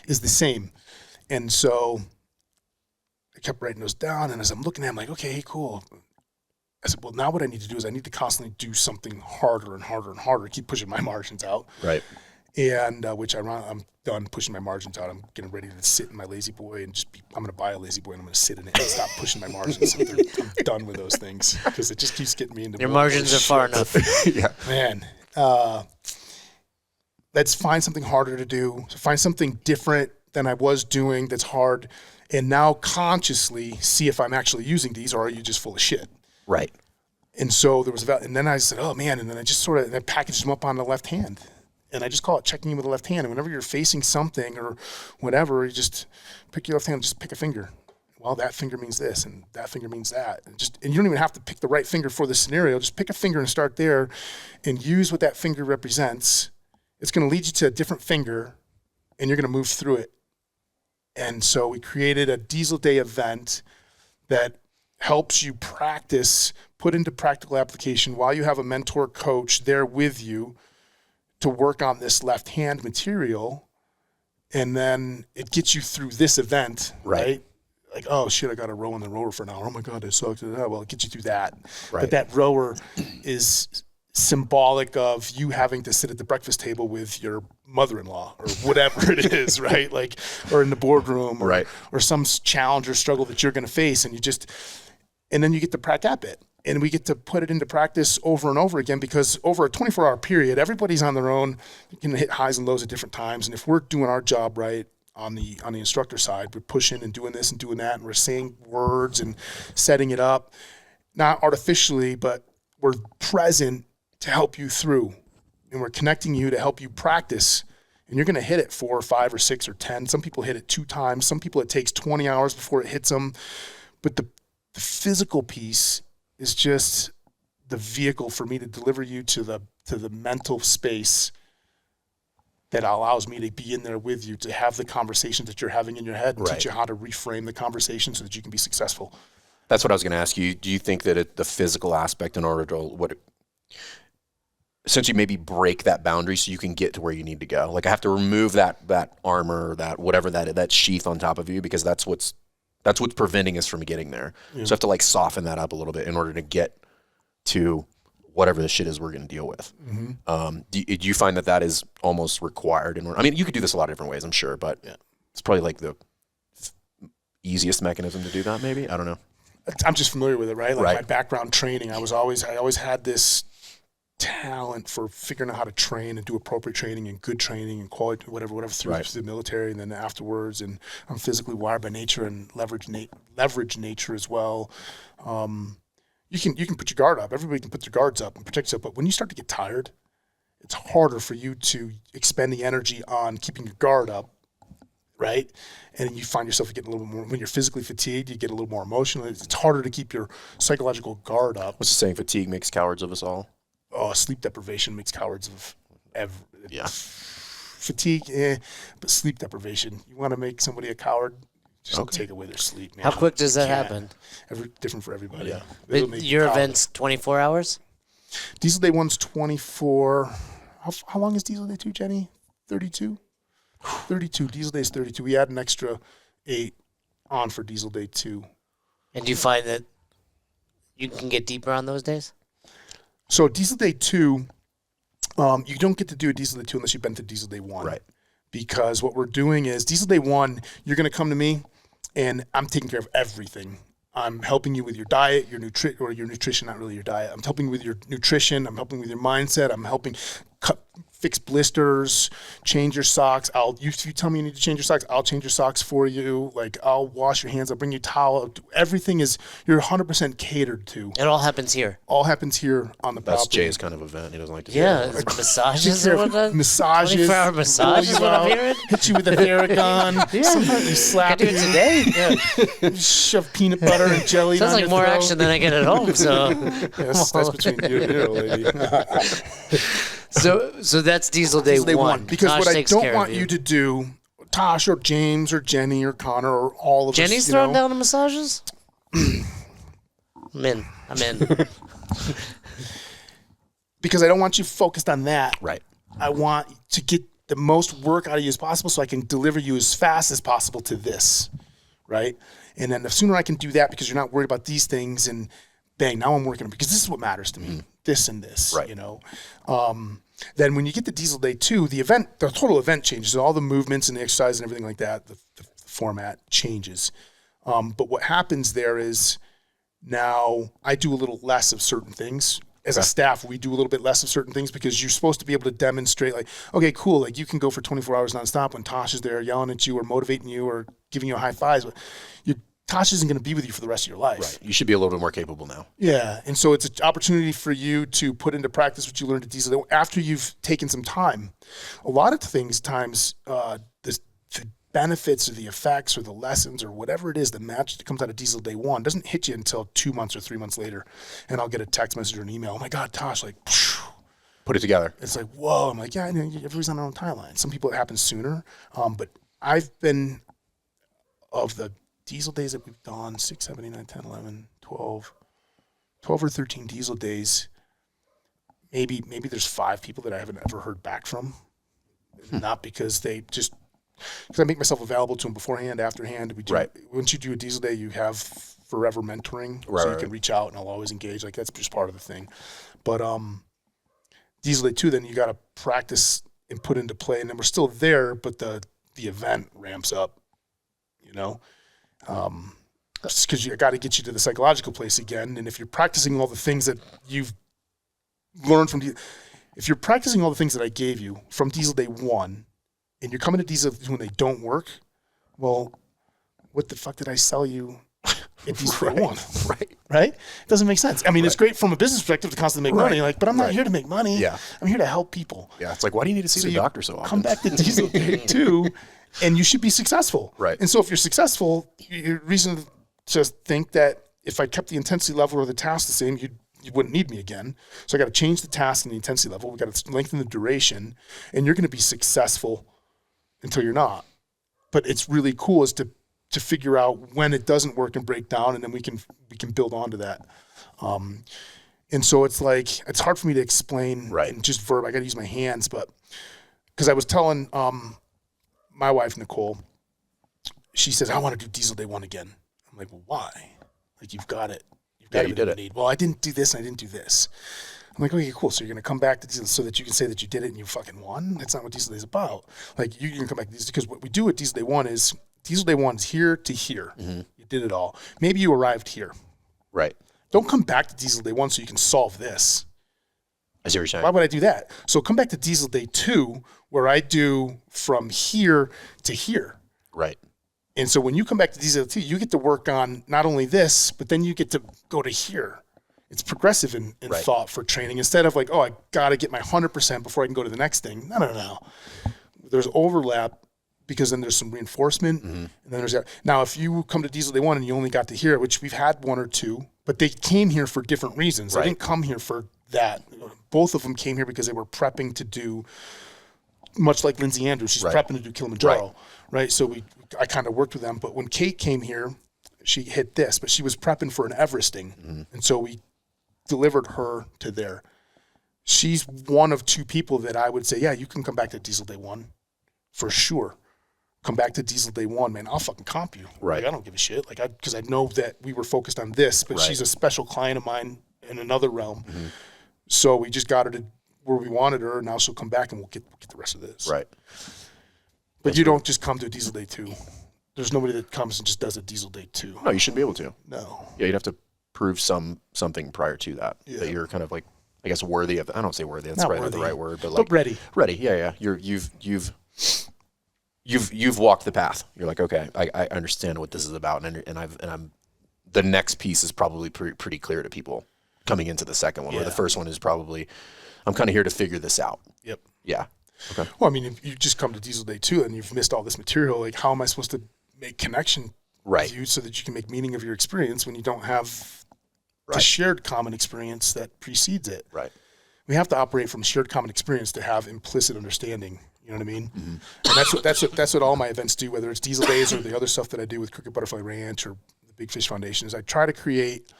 is the same. And so I kept writing those down, and as I'm looking at them, I'm like, okay, cool. I said, well, now what I need to do is I need to constantly do something harder and harder and harder, keep pushing my margins out. Right. And which I'm done pushing my margins out. I'm getting ready to sit in my lazy boy and I'm going to buy a lazy boy and I'm going to sit in it and stop pushing my margins. I'm done with those things because it just keeps getting me into Your more margins are far enough. Yeah. Man, let's find something harder to do. So find something different than I was doing that's hard, and now consciously see if I'm actually using these or are you just full of shit? Right. And so there was and then I said, oh man, and then I just sort of packaged them up on the left hand. And I just call it checking in with the left hand. And whenever you're facing something or whatever, you just pick your left hand, just pick a finger. Well, that finger means this and that finger means that. And you don't even have to pick the right finger for the scenario. Just pick a finger and start there and use what that finger represents. It's going to lead you to a different finger and you're going to move through it. And so we created a Diesel Day event that helps you practice, put into practical application while you have a mentor coach there with you to work on this left hand material. And then it gets you through this event, right? Like, oh shit, I got to row in the rower for an hour. Oh my God, I sucked. Well, it gets you through that. Right. But that rower is symbolic of you having to sit at the breakfast table with your mother-in-law or whatever it is, right? Like, or in the boardroom or some challenge or struggle that you're going to face. And then you get to practice it. And we get to put it into practice over and over again because over a 24-hour period, everybody's on their own. You can hit highs and lows at different times. And if we're doing our job right on the instructor side, we're pushing and doing this and doing that, and we're saying words and setting it up, not artificially, but we're present to help you through. And we're connecting you to help you practice. And you're going to hit it 4 or 5 or 6 or 10. Some people hit it 2 times. Some people it takes 20 hours before it hits them. But the physical piece is just the vehicle for me to deliver you to the mental space that allows me to be in there with you, to have the conversations that you're having in your head, and teach you how to reframe the conversation so that you can be successful. That's what I was going to ask you. Do you think that the physical aspect in order to essentially maybe break that boundary so you can get to where you need to go? Like I have to remove that armor, that whatever that sheath on top of you, because that's what's preventing us from getting there. So I have to like soften that up a little bit in order to get to whatever the shit is we're going to deal with. Do you find that is almost required in order? I mean, you could do this a lot of different ways, I'm sure, but it's probably like the easiest mechanism to do that. Maybe, I don't know. I'm just familiar with it, right? Like my background training, I always had this talent for figuring out how to train and do appropriate training and good training and quality, whatever through the military and then afterwards. And I'm physically wired by nature and leverage nature as well. You can put your guard up. Everybody can put their guards up and protect yourself. But when you start to get tired, it's harder for you to expend the energy on keeping your guard up, right? And you find yourself getting a little bit more, when you're physically fatigued, you get a little more emotional. It's harder to keep your psychological guard up. What's the saying? Fatigue makes cowards of us all. Oh, sleep deprivation makes cowards of fatigue, but sleep deprivation. You want to make somebody a coward? Just take away their sleep, man. How quick does that happen? Different for everybody. Yeah. Your event's 24 hours? Diesel Day 1's 24. How long is Diesel Day 2, Jenny? 32? 32. Diesel Day is 32. We add an extra 8 on for Diesel Day 2. And do you find that you can get deeper on those days? So Diesel Day 2, you don't get to do a Diesel Day 2 unless you've been to Diesel Day 1. Right. Because what we're doing is Diesel Day 1, you're going to come to me, and I'm taking care of everything. I'm helping you with your diet, your nutrition, not really your diet. I'm helping with your nutrition. I'm helping with your mindset. I'm helping fix blisters, change your socks. If you tell me you need to change your socks, I'll change your socks for you. Like, I'll wash your hands. I'll bring you a towel. Everything is, you're 100% catered to. It all happens here. All happens here on the property. That's Jay's kind of event. He doesn't like to do Yeah, that. massages or whatnot. Massages. 24-hour massage is what I'm hearing. Hit you with a Theragun. Sometimes you slap Can I do it today? Shove peanut butter and jelly Sounds down like your more throat. action than I get at home. So, Yes, that's between you and your lady. so that's Diesel Day 1. Because Tosh what I takes don't care of want you to do, Tosh or James or Jenny or Connor or all of us. Jenny's throwing down the massages? I'm in. Because I don't want you focused on that. Right. I want to get the most work out of you as possible so I can deliver you as fast as possible to this, right? And then the sooner I can do that, because you're not worried about these things, and bang, now I'm working, because this is what matters to me, this and this, Right. you know? Then when you get to Diesel Day 2, the total event changes. All the movements and the exercise and everything like that, the format changes. But what happens there is now I do a little less of certain things. As a staff, we do a little bit less of certain things because you're supposed to be able to demonstrate, like, okay, cool, like you can go for 24 hours nonstop when Tosh is there yelling at you or motivating you or giving you high fives. But Tosh isn't going to be with you for the rest of your life. Right. You should be a little bit more capable now. Yeah, and so it's an opportunity for you to put into practice what you learned at Diesel Day after you've taken some time. A lot of the benefits or the effects or the lessons or whatever it is, the magic that comes out of Diesel Day 1 doesn't hit you until 2 months or 3 months later. And I'll get a text message or an email. Oh my God, Tosh, like, phew. Put it together. It's like, whoa. I'm like, yeah, I know, everybody's on their own timeline. Some people it happens sooner. But I've been, of the Diesel days that we've done, 6, 7, 8, 9, 10, 11, 12 or 13 Diesel days, maybe there's 5 people that I haven't ever heard back from. Not because because I make myself available to them beforehand, afterhand. Once you do a Diesel Day, you have forever mentoring, so you can reach out and I'll always engage. Like, that's just part of the thing. But Diesel Day 2, then you got to practice and put into play, and then we're still there, but the event ramps up, you know? Just because I got to get you to the psychological place again. And if you're practicing all the things that you've learned if you're practicing all the things that I gave you from Diesel Day 1, and you're coming to Diesel 2 when they don't work, well, what the fuck did I sell you at Diesel Day 1? Right? It doesn't make sense. I mean, it's great from a business perspective to constantly make money, but I'm not here to make money. Yeah. I'm here to help people. Yeah, it's like, why do you need to see the doctor so often? Come back to Diesel Day 2, and you should be successful. Right. And so if you're successful, your reason to think that if I kept the intensity level or the task the same, you wouldn't need me again. So I got to change the task and the intensity level. We got to lengthen the duration, and you're going to be successful until you're not. But it's really cool is to to figure out when it doesn't work and break down, and then we can build onto that. And so it's like, it's hard for me to explain in just verb. I got to use my hands, but because I was telling my wife, Nicole, she says, I want to do diesel day 1 again. I'm like, well, why? Like, you've got it. You've got you did it. need. Well, I didn't do this and I didn't do this. I'm like, okay, cool. So you're going to come back to diesel so that you can say that you did it and you fucking won? That's not what diesel day is about. Like, you can come back to diesel, because what we do at diesel day 1 is here to here. Mm-hmm. You did it all. Maybe you arrived here. Right. Don't come back to diesel day 1 so you can solve this. I see what you're saying. Why would I do that? So come back to diesel day 2 where I do from here to here. Right. And so when you come back to diesel day 2, you get to work on not only this, but then you get to go to here. It's progressive in thought for training, instead of like, oh, I got to get my 100% before I can go to the next thing. No. There's overlap, because then there's some reinforcement. Mm-hmm. And then there's that. Now, if you come to diesel day 1 and you only got to here, which we've had 1 or 2, but they came here for different reasons. They didn't come here for that. Both of them came here because they were prepping to do, much like Lindsay Andrews, she's prepping to do Kilimanjaro, right? So I kind of worked with them. But when Kate came here, she hit this, but she was prepping for an Everesting. Mm-hmm. And so we delivered her to there. She's one of 2 people that I would say, yeah, you can come back to diesel day 1 for sure. Come back to diesel day 1, man. I'll fucking comp you. Right. Like, I don't give a shit. Like, because I know that we were focused on this, but she's a special client of mine in another realm. Mm-hmm. So we just got her to where we wanted her. Now she'll come back and we'll get the rest of this. Right. But you don't just come to a diesel day 2. There's nobody that comes and just does a diesel day 2. No, you shouldn't be able to. No. Yeah, you'd have to prove something prior to that, that you're kind of like, I guess, worthy of. I don't say worthy. That's probably not the right word, but like ready. Ready. Yeah. You've walked the path. You're like, okay, I understand what this is about, and I'm the next piece is probably pretty clear to people coming into the second one. Where the first one is probably, I'm kind of here to figure this out. Yep. Yeah. Okay. Well, I mean, if you just come to diesel day 2 and you've missed all this material, like, how am I supposed to make connection with you so that you can make meaning of your experience when you don't have the shared common experience that precedes it? Right. We have to operate from shared common experience to have implicit understanding. You know what I mean? Mm-hmm. And that's what all my events do, whether it's diesel days or the other stuff that I do with Crooked Butterfly Ranch or the Big Fish Foundation, is I try to create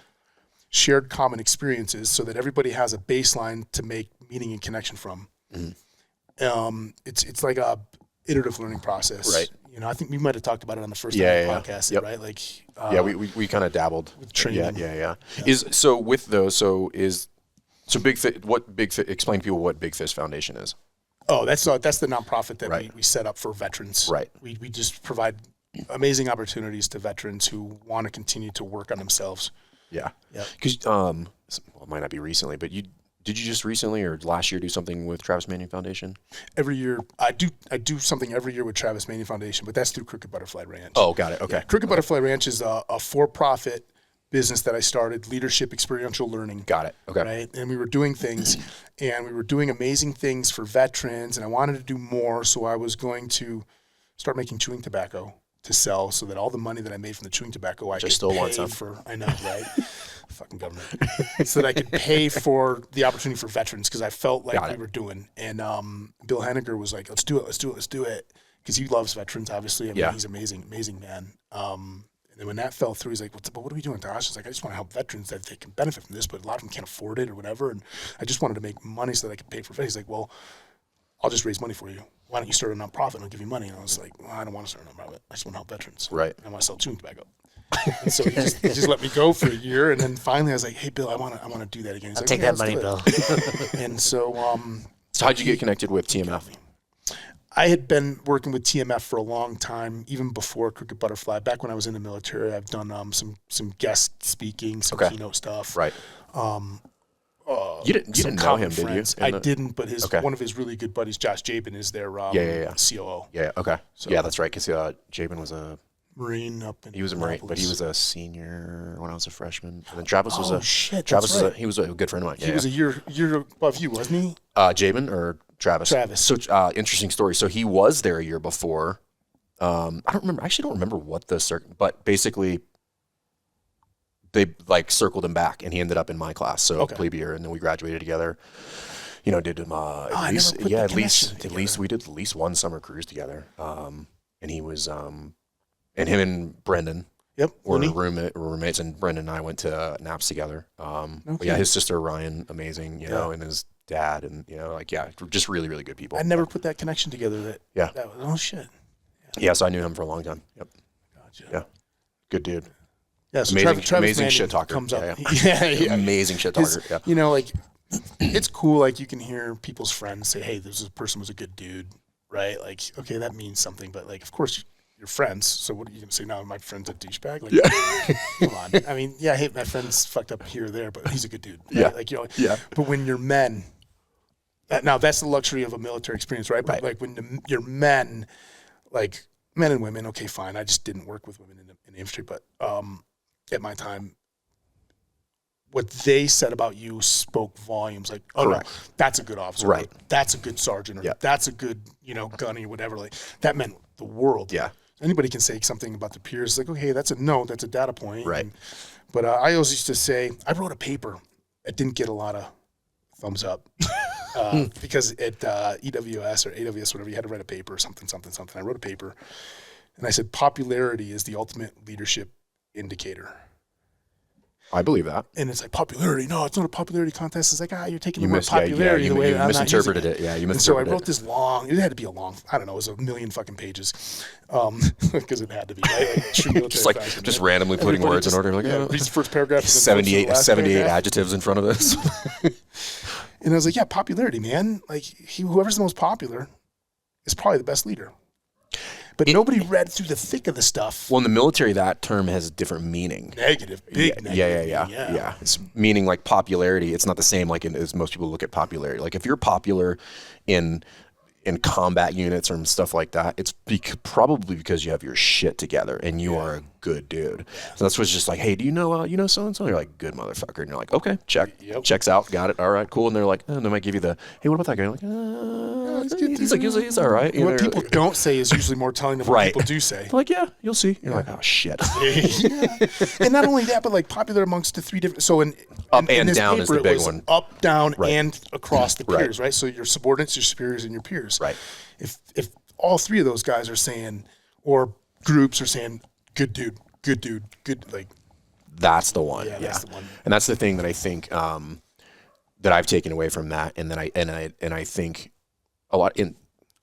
shared common experiences so that everybody has a baseline to make meaning and connection from. Mm-hmm. It's like a iterative learning process. Right. You know, I think we might have talked about it on the first podcast, right? Like, we kind of dabbled with training. Yeah. So with those, Big Fish. Explain to people what Big Fish Foundation is. Oh, that's the nonprofit that we set up for veterans. Right. We just provide amazing opportunities to veterans who want to continue to work on themselves. Yeah. Because it might not be recently, but did you just recently or last year do something with Travis Manning Foundation? Every year, I do something every year with Travis Manning Foundation, but that's through Crooked Butterfly Ranch. Oh, got it. Okay. Yeah. Crooked Butterfly Ranch is a for-profit business that I started, leadership experiential learning. Got it. Okay. Right? And we were doing things, and we were doing amazing things for veterans, and I wanted to do more, so I was going to start making chewing tobacco to sell, so that all the money that I made from the chewing tobacco, I could still pay want some. for. I know, right? Fucking government. So that I could pay for the opportunity for veterans, because I felt like we were doing. And Bill Henniger was like, let's do it. Because he loves veterans, obviously. I mean, he's amazing man. And then when that fell through, he's like, what are we doing, Tosh? It's like, I just want to help veterans that they can benefit from this, but a lot of them can't afford it or whatever. And I just wanted to make money so that I could pay for it. He's like, well, I'll just raise money for you. Why don't you start a nonprofit and I'll give you money? And I was like, well, I don't want to start a nonprofit. I just want to help veterans. Right. I want to sell chewing tobacco. And so he just let me go for a year. And then finally I was like, hey, Bill, I want to do that again. He's I'll like, take that money, Bill. And so... So how'd you get connected with TMF? I had been working with TMF for a long time, even before Crooked Butterfly. Back when I was in the military, I've done some guest speaking, some keynote stuff. Right. You didn't know him, did you? I didn't, but one of his really good buddies, Josh Jabin, is their COO. Yeah. Okay. So, yeah, that's right. Because Jabin was a Marine up in. He was a Marine, but he was a senior when I was a freshman. And then Travis was he was a good friend of mine. He was a year above you, wasn't he? Jabin or Travis? Travis. So interesting story. So he was there a year before. I don't remember. I actually don't remember what but basically they like circled him back, and he ended up in my class. So plebe year, and then we graduated together. You know, did at least we did at least one summer cruise together. And he was And him and Brendan Yep. were Looney. roommates, and Brendan and I went to naps together. But Okay. yeah, his sister Ryan, amazing, you know, and his dad, and you know, like just really, really good people. I never put that connection together. Yeah. Oh shit. Yeah, so I knew him for a long time. Yep. Gotcha. Yeah. Good dude. Yeah. So Amazing- Travis amazing Manning shit talker. comes up. Yeah, yeah. Amazing shit His- talker. Yeah. You know, like it's cool. Like you can hear people's friends say, "Hey, this person was a good dude," right? Like, okay, that means something. But like, of course, you're friends. So what are you gonna say? No, my friend's a douchebag. Like, come on. I mean, yeah, hey, my friend's fucked up here or there, but he's a good dude. Right? Yeah. Like, you know. Yeah. But when you're men, now that's the luxury of a military experience, right? But like when you're men, like men and women, okay, fine. I just didn't work with women in the infantry, but at my time, what they said about you spoke volumes. Like, oh Correct. no, that's a good officer. Right. Or that's a good sergeant. Or Yeah. that's a good, gunny or whatever. Like that meant the world. Yeah. Anybody can say something about their peers. Like, okay, that's a note. That's a data point. Right. But I always used to say, I wrote a paper that didn't get a lot of thumbs up. Because at EWS or AWS, whatever, you had to write a paper, something. I wrote a paper, and I said, popularity is the ultimate leadership indicator. I believe that. And it's like, popularity? No, it's not a popularity contest. It's like, you're taking the word missed- yeah, popularity the way you that I'm not using misinterpreted it. Yeah, you And so I misinterpreted wrote it. this long, it had to be a long, I don't know, it was 1,000,000 fucking pages. Because it had to be, right? Like, true military Just like fashion, just right? randomly putting Everybody words in order. Like, read the first paragraph. and then flip to the 78 last paragraph. adjectives in front of this. And I was like, yeah, popularity, man. Like, whoever's the most popular is probably the best leader. But nobody read through the thick of the stuff. Well, in the military, that term has a different meaning. Negative, big negative. Yeah. It's meaning like popularity. It's not the same like as most people look at popularity. Like if you're popular in combat units or stuff like that, it's probably because you have your shit together and you are a good dude. So that's what's just like, hey, do you know so and so? You're like, good motherfucker, and you're like, okay, check, checks out, got it, all right, cool. And they're like, and they might give you the, hey, what about that guy? You're like, he's all right. What people don't say is usually more telling than what people do say. They're like, yeah, you'll see. You're like, oh shit. And not only that, but like popular amongst the three different. So in Up in and this down paper, is the it big was one. Up, down, Right. and across the Right. peers, right? So your subordinates, your superiors, and your peers. Right. If all three of those guys are saying, or groups are saying, good dude, good, like That's the one. Yeah, that's the one. And that's the thing that I think that I've taken away from that, and then I think a lot in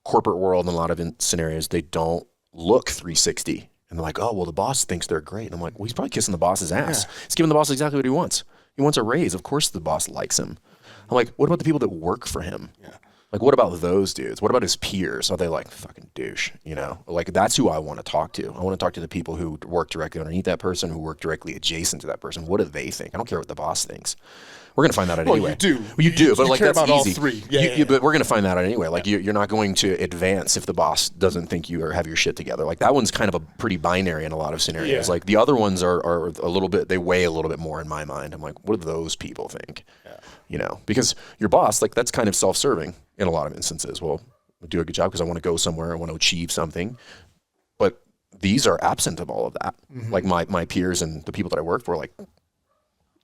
corporate world and a lot of scenarios they don't look 360, and they're like, oh well, the boss thinks they're great, and I'm like, well, he's probably kissing the boss's ass. He's giving the boss exactly what he wants. He wants a raise. Of course, the boss likes him. I'm like, what about the people that work for him? Yeah. Like, what about those dudes? What about his peers? Are they like, fucking douche? You know, like that's who I want to talk to. I want to talk to the people who work directly underneath that person, who work directly adjacent to that person. What do they think? I don't care what the boss thinks. We're going to find that out Well, anyway. you do. Well, you do, but you like care that's about all easy. three. Yeah. But we're going to find that out anyway. Like you're not going to advance if the boss doesn't think you or have your shit together. Like that one's kind of a pretty binary in a lot of scenarios. Yeah. Like the other ones are a little bit, they weigh a little bit more in my mind. I'm like, what do those people think? Yeah. You know, because your boss, like that's kind of self-serving in a lot of instances. Well, I do a good job because I want to go somewhere, I want to achieve something. But these are absent of all of that. Mm-hmm. Like my peers and the people that I work for, like,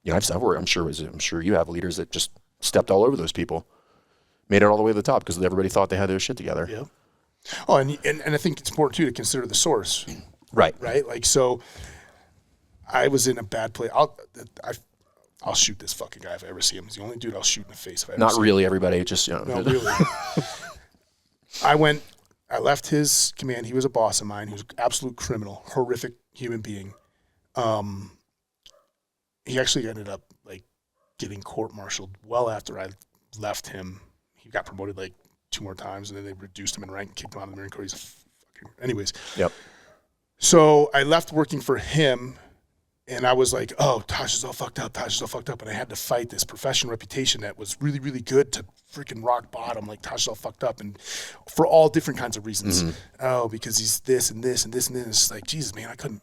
you know, I'm sure you have leaders that just stepped all over those people, made it all the way to the top because everybody thought they had their shit together. Yeah. Oh, and I think it's important too to consider the source. Right. Right. Like, so I was in a bad place. I'll shoot this fucking guy if I ever see him. He's the only dude I'll shoot in the face if I ever Not see really everybody, just, you know. him. No, really. I left his command. He was a boss of mine. He was an absolute criminal, horrific human being. He actually ended up like getting court-martialed well after I left him. He got promoted like 2 more times, and then they reduced him in rank and kicked him out of the Marine Corps. Anyways. Yep. So I left working for him, and I was like, oh, Tosh is all fucked up. And I had to fight this professional reputation that was really, really good to freaking rock bottom. Like, Tosh is all fucked up, and for all different kinds of reasons. Mm-hmm. Oh, because he's this and this and this and this. It's like, Jesus, man, I couldn't.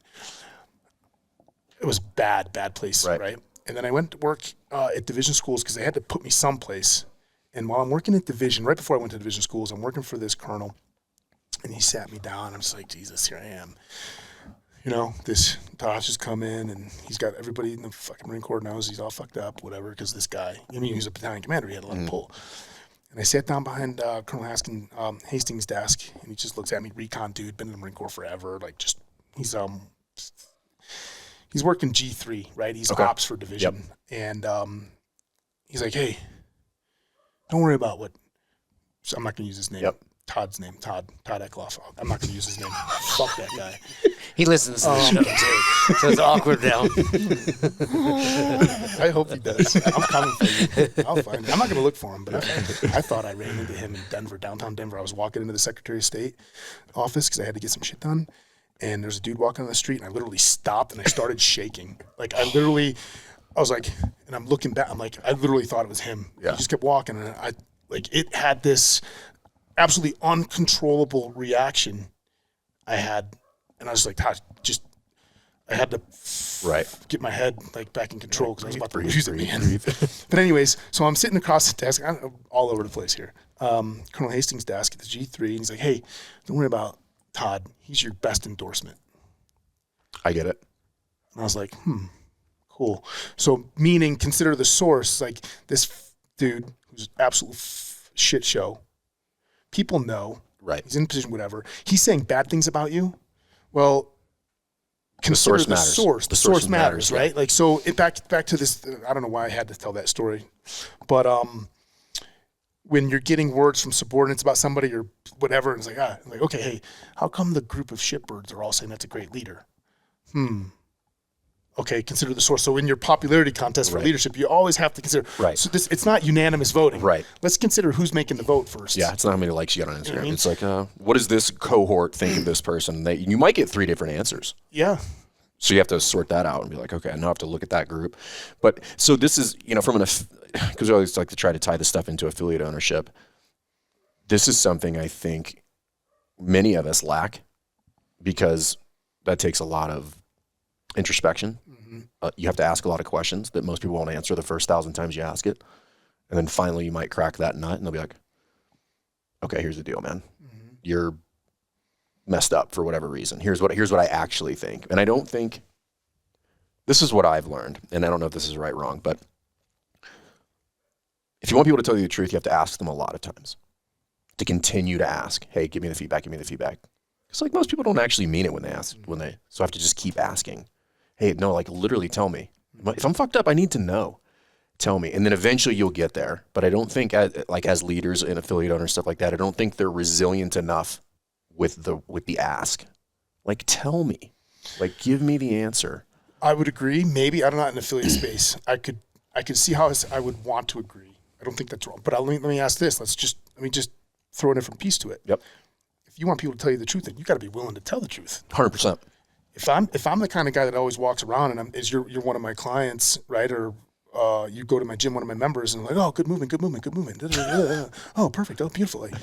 It was bad place, right? And then I went to work at division schools because they had to put me someplace. And while I'm working at division, right before I went to division schools, I'm working for this colonel. And he sat me down. I'm just like, Jesus, here I am. You know, this Tosh has come in, and he's got everybody in the fucking Marine Corps knows he's all fucked up, whatever, because this guy, I mean, he's a battalion commander. He had a lot of pull. And I sat down behind Colonel Hastings' desk, and he just looks at me, recon dude, been in the Marine Corps forever, like just he's working G3, right? He's ops for division. And he's like, hey, don't worry about what, so I'm not going to use his name. Todd's name, Todd Eckloff. I'm not going to use his name. Fuck that guy. He listens to the show too, so it's awkward now. I hope he does. I'm coming for you. I'll find him. I'm not going to look for him, but I thought I ran into him in Denver, downtown Denver. I was walking into the Secretary of State office because I had to get some shit done, and there's a dude walking on the street, and I literally stopped, and I started shaking. Like, I was like, and I'm looking back, I'm like, I literally thought it was him. He just kept walking, and it had this absolutely uncontrollable reaction I had, and I was like, I had to get my head like back in control because I was about to lose it, man. But anyways, so I'm sitting across the desk, I'm all over the place here. Colonel Hastings' desk at the G3, and he's like, hey, don't worry about Todd. He's your best endorsement. I get it. And I was like, cool. So meaning consider the source, like this dude who's absolute shit show. People know. Right. He's in a position, whatever. He's saying bad things about you. Well, consider the source. The source matters, right? Yeah. Like, so back to this, I don't know why I had to tell that story, but when you're getting words from subordinates about somebody or whatever, and it's like, okay, hey, how come the group of shitbirds are all saying that's a great leader? Okay, consider the source. So in your popularity contest for leadership, you always have to consider. Right. So it's not unanimous voting. Right. Let's consider who's making the vote first. Yeah, it's not how many likes you got on Instagram. You know what I mean? It's like, what does this cohort think of this person? You might get 3 different answers. Yeah. So you have to sort that out and be like, okay, I now have to look at that group. But so this is, from because I always like to try to tie this stuff into affiliate ownership. This is something I think many of us lack because that takes a lot of introspection. You have to ask a lot of questions that most people won't answer the first 1,000 times you ask it. And then finally you might crack that nut and they'll be like, okay, here's the deal, man. You're messed up for whatever reason. Here's what I actually think. And I don't think, this is what I've learned, and I don't know if this is right or wrong, but if you want people to tell you the truth, you have to ask them a lot of times. To continue to ask, hey, give me the feedback. Because like most people don't actually mean it when they ask, so I have to just keep asking. Hey, no, like literally tell me. If I'm fucked up, I need to know. Tell me. And then eventually you'll get there. But I don't think as leaders and affiliate owners, stuff like that, I don't think they're resilient enough with the ask. Like, tell me. Like, give me the answer. I would agree. Maybe, I'm not in affiliate space. I could see how I would want to agree. I don't think that's wrong. But let me ask this. Let me just throw a different piece to it. Yep. If you want people to tell you the truth, then you got to be willing to tell the truth. 100%. If I'm the kind of guy that always walks around and you're one of my clients, right? Or you go to my gym, one of my members, and like, oh, good movement. Oh, perfect. Oh, beautiful. Like,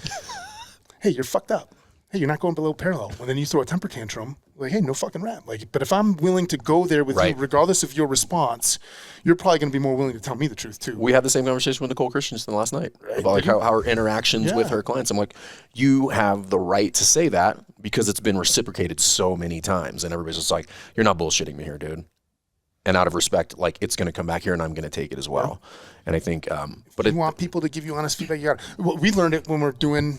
hey, you're fucked up. Hey, you're not going below parallel. And then you throw a temper tantrum, like, hey, no fucking rap. Like, but if I'm willing to go there with you, regardless of your response, you're probably going to be more willing to tell me the truth too. We had the same conversation with Nicole Christensen last night about like how our interactions with her clients. I'm like, you have the right to say that because it's been reciprocated so many times, and everybody's just like, you're not bullshitting me here, dude. And out of respect, like it's going to come back here, and I'm going to take it as well. And I think, but you want people to give you honest feedback. We learned it when we're doing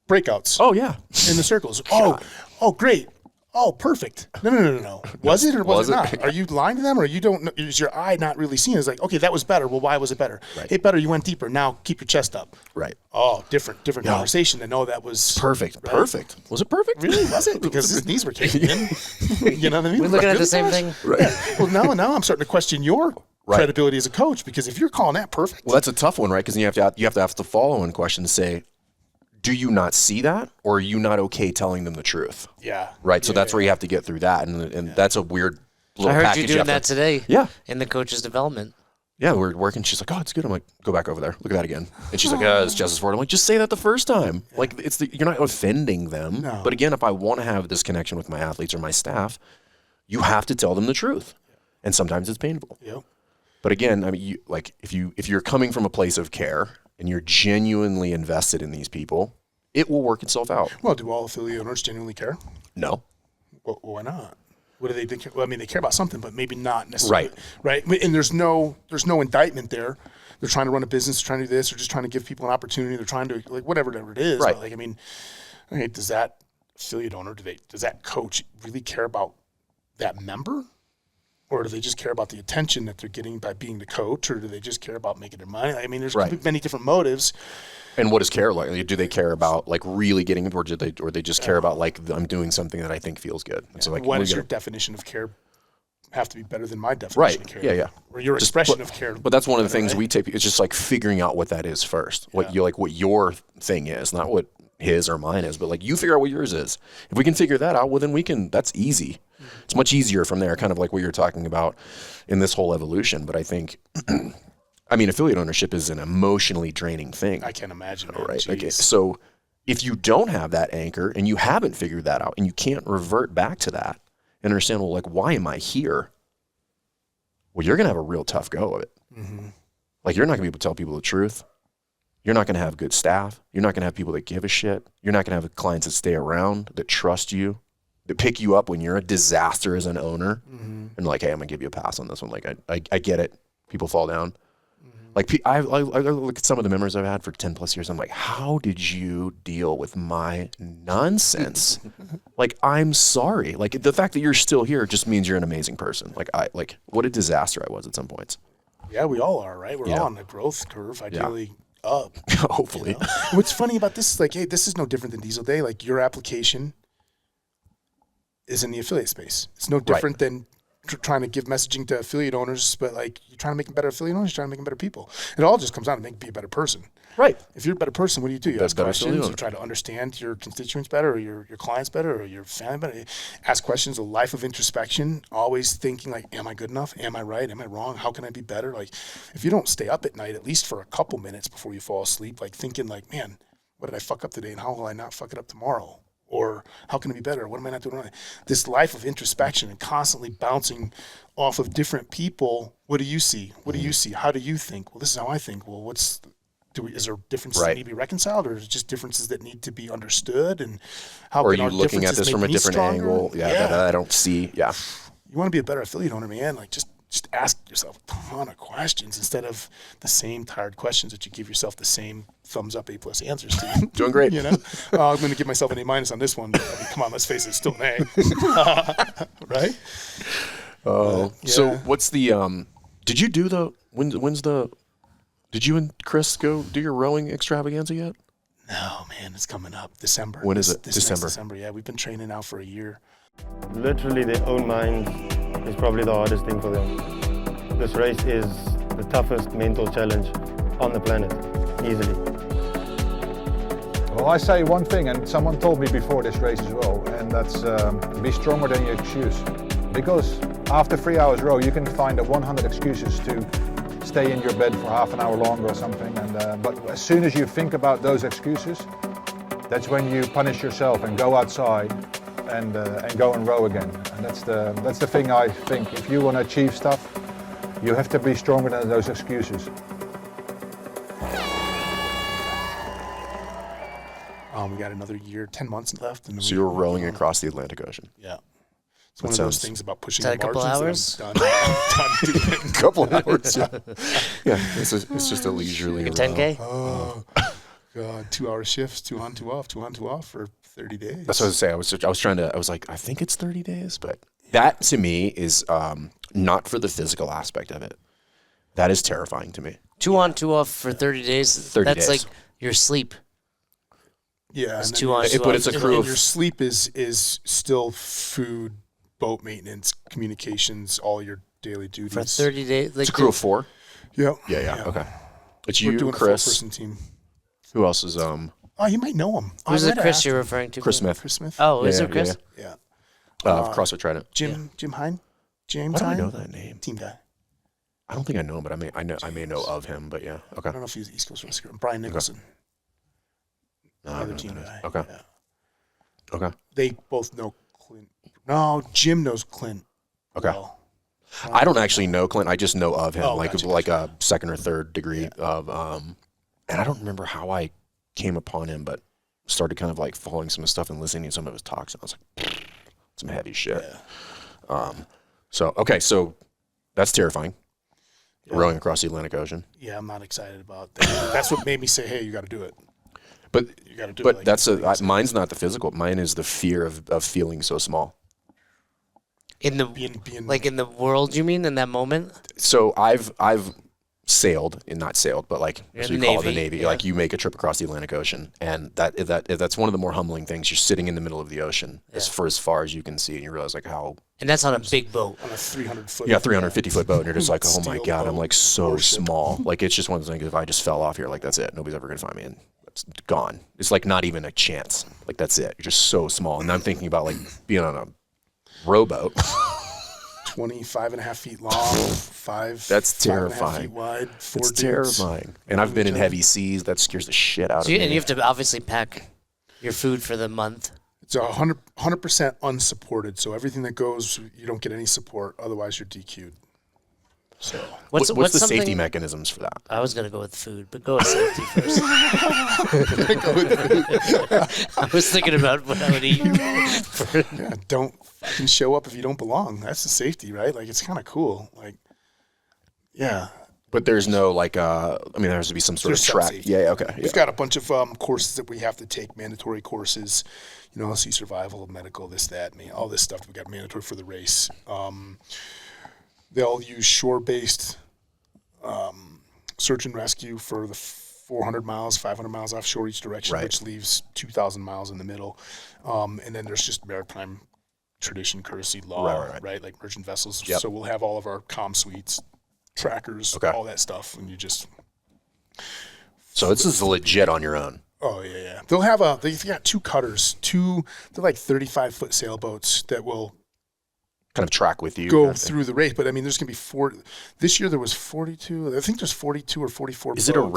breakouts. Oh yeah, in the circles. Oh, great. Oh, perfect. No. Was it or was it not? Are you lying to them or you don't know? Is your eye not really seeing? It's like, okay, that was better. Well, why was it better? Right. It better. You went deeper. Now keep your chest up. Right. Oh, different conversation. And that was perfect. Right? Perfect. Was it perfect? Really? Was it? Because his knees were kicking in. You know what I mean? We're looking at the same thing. Right. Yeah. Well, now I'm starting to question your credibility as a coach because if you're calling that perfect. Well, that's a tough one, right? Because you have to ask the follow-on question to say, do you not see that, or are you not okay telling them the truth? Yeah. Right. So that's where you have to get through that, and that's a weird little package. I heard you doing that today. Yeah. In the coach's development. Yeah, we're working. She's like, "Oh, it's good." I'm like, "Go back over there. Look at that again." And she's like, "It's Jess's fault." I'm like, "Just say that the first time. Yeah. Like, you're not offending them." No. But again, if I want to have this connection with my athletes or my staff, you have to tell them the truth, and sometimes it's painful. Yep. But again, I mean, if you're coming from a place of care and you're genuinely invested in these people, it will work itself out. Well, do all affiliate owners genuinely care? No. Well, why not? What do they care? Well, I mean, they care about something, but maybe not necessarily. Right. And there's no indictment there. They're trying to run a business, trying to do this, or just trying to give people an opportunity. They're trying to, like, whatever it is. Right. But, like, I mean, okay, does that affiliate owner, does that coach really care about that member? Or do they just care about the attention that they're getting by being the coach? Or do they just care about making their money? I mean, there's many different motives. And what does care like? Do they care about like really getting it, or they just care about like I'm doing something that I think feels good? And so like, what is your definition of care have to be better than my definition of care? Yeah. Or your expression of care. But that's one of the things we take. It's just like figuring out what that is first. What what your thing is, not what his or mine is, but like you figure out what yours is. If we can figure that out, well then that's easy. It's much easier from there, kind of like what you're talking about in this whole evolution. But I think, I mean, affiliate ownership is an emotionally draining thing. I can't imagine. Right. Okay. So if you don't have that anchor and you haven't figured that out and you can't revert back to that and understand, well, like, why am I here? Well, you're going to have a real tough go of it. Mm-hmm. Like, you're not going to be able to tell people the truth. You're not going to have good staff. You're not going to have people that give a shit. You're not going to have clients that stay around, that trust you, that pick you up when you're a disaster as an owner. Mm-hmm. And like, hey, I'm going to give you a pass on this one. Like, I get it. People fall down. Like, I look at some of the members I've had for 10 plus years. I'm like, how did you deal with my nonsense? Like, I'm sorry. Like, the fact that you're still here just means you're an amazing person. Like, what a disaster I was at some points. Yeah, we all are, right? We're all on the growth curve, ideally up. Hopefully. You know? What's funny about this is like, hey, this is no different than Diesel Day. Like, your application is in the affiliate space. It's no different than trying to give messaging to affiliate owners, but like you're trying to make them better affiliate owners, you're trying to make them better people. It all just comes down to making be a better person. Right. If you're a better person, what do? You ask better questions, you try to understand your constituents better, or your clients better, or your family better. Ask questions, a life of introspection, always thinking like, am I good enough? Am I right? Am I wrong? How can I be better? Like, if you don't stay up at night, at least for a couple minutes before you fall asleep, like thinking like, man, what did I fuck up today, and how will I not fuck it up tomorrow? Or how can it be better? What am I not doing right? This life of introspection and constantly bouncing off of different people. What do you see? What do you see? How do you think? Well, this is how I think. Well, is there differences that need to be reconciled, or is it just differences that need to be understood? And how or can are you looking at this from a different angle? That I don't see. Yeah. You want to be a better affiliate owner, man. Like just ask yourself a ton of questions instead of the same tired questions that you give yourself the same thumbs up A+ answers to. Doing great. You know, I'm going to give myself an A- on this one. But, I mean, come on, let's face it, it's still an A. Right? Oh, so what's the? Did you do the? When's the? Did you and Chris go do your rowing extravaganza yet? No, man, it's coming up December. When is it? This December. next December. Yeah, we've been training now for a year. Literally, their own mind is probably the hardest thing for them. This race is the toughest mental challenge on the planet, easily. Well, I say one thing, and someone told me before this race as well, and that's be stronger than your excuse. Because after 3 hours row, you can find 100 excuses to stay in your bed for half an hour longer or something. And but as soon as you think about those excuses, that's when you punish yourself and go outside and go and row again. And that's the thing I think. If you want to achieve stuff, you have to be stronger than those excuses. We got another year, 10 months left. And So you're rowing across the Atlantic Ocean. Yeah. It's one of those things about pushing Is the that a couple margins hours? that I'm done doing. Couple hours. Yeah. It's just a leisurely. Like a 10K? Oh, God. 2 hour shifts, 2 on, 2 off, 2 on, 2 off for 30 days. That's what I was saying. I was like, I think it's 30 days, but that to me is not for the physical aspect of it. That is terrifying to me. 2 on, 2 off for 30 days. 30 That's days. like your sleep. Yeah. It's and 2 then on, your- 2 but off. it's a and- crew and of- your sleep is still food, boat maintenance, communications, all your daily duties. For 30 days. Like It's a crew of 4. Yeah. Yeah. Okay. It's We're you, doing a Chris. 4-person team. Who else is Oh, you might know him. Who's I the might Chris ask you're him. referring to? Chris Smith? Chris Smith. Oh, is Yeah, it Chris? Yeah. CrossFit Trident. Jim Hine? James Why do I Hine? know that name? Team guy. I don't think I know him, but I may know of him. But yeah. Okay. I don't know if he's the East Coast Risker. Brian Nicholson. No, I Another don't team know guy. that. Okay. Yeah. Okay. They both know Clint. No, Jim knows Clint. Okay. Well. I don't actually know Clint. I just know of him, Oh, like gotcha. a second or third degree of. And I don't remember how I came upon him, but started kind of like following some of his stuff and listening to some of his talks, and I was like, some heavy shit. Yeah. So that's terrifying. Rowing across the Atlantic Ocean. Yeah, I'm not excited about that. That's what made me say, hey, you got to do it. But You got to do it. but like that's everything. mine's not the physical. Mine is the fear of feeling so small. In the being like in the world, you mean in that moment? So I've sailed, and not sailed, but like You're so in you the call it the Navy, Navy. yeah. Like you make a trip across the Atlantic Ocean, and that's one of the more humbling things. You're sitting in the middle of the ocean as far as you can see, and you realize like how And that's on a big boat. on a 300-foot. 350-foot boat, and you're just like, oh my Steel god, boat I'm like so or ship. small. Like it's just one of those things. If I just fell off here, like that's it. Nobody's ever gonna find me, and it's gone. It's like not even a chance. Like that's it. You're just so small. And I'm thinking about like being on a rowboat. 25.5 feet long, 5. That's 5.5 terrifying. feet wide. 4 It's dudes. terrifying. And I've been in heavy seas. That scares the shit out of So you, me. and you have to obviously pack your food for the month. It's 100% unsupported. So everything that goes, you don't get any support. Otherwise, you're DQ'd. So What's the safety something- mechanisms for that? I was gonna go with food, but go with safety first. I was thinking about what I would eat. yeah, don't fucking show up if you don't belong. That's the safety, right? Like it's kind of cool. Like, yeah. But there's no like, I mean, there has to be some sort There's of some track. safety. Yeah, okay. Yeah. We've got a bunch of courses that we have to take, mandatory courses, sea survival, medical, this, that, all this stuff. We got mandatory for the race. They'll use shore-based search and rescue for the 400 miles, 500 miles offshore each direction, Right. which leaves 2,000 miles in the middle. And then there's just maritime tradition, courtesy, law, Right. Like merchant vessels. Yep. So we'll have all of our comm suites, trackers, Okay. all that stuff, and you just... So this is legit on your own. Oh yeah. They've got 2 cutters, they're like 35-foot sailboats that will Kind of track with you. go kind of thing. through the race. But I mean, there's gonna be 4. This year there was 42. I think there's 42 or 44. Is it a boats.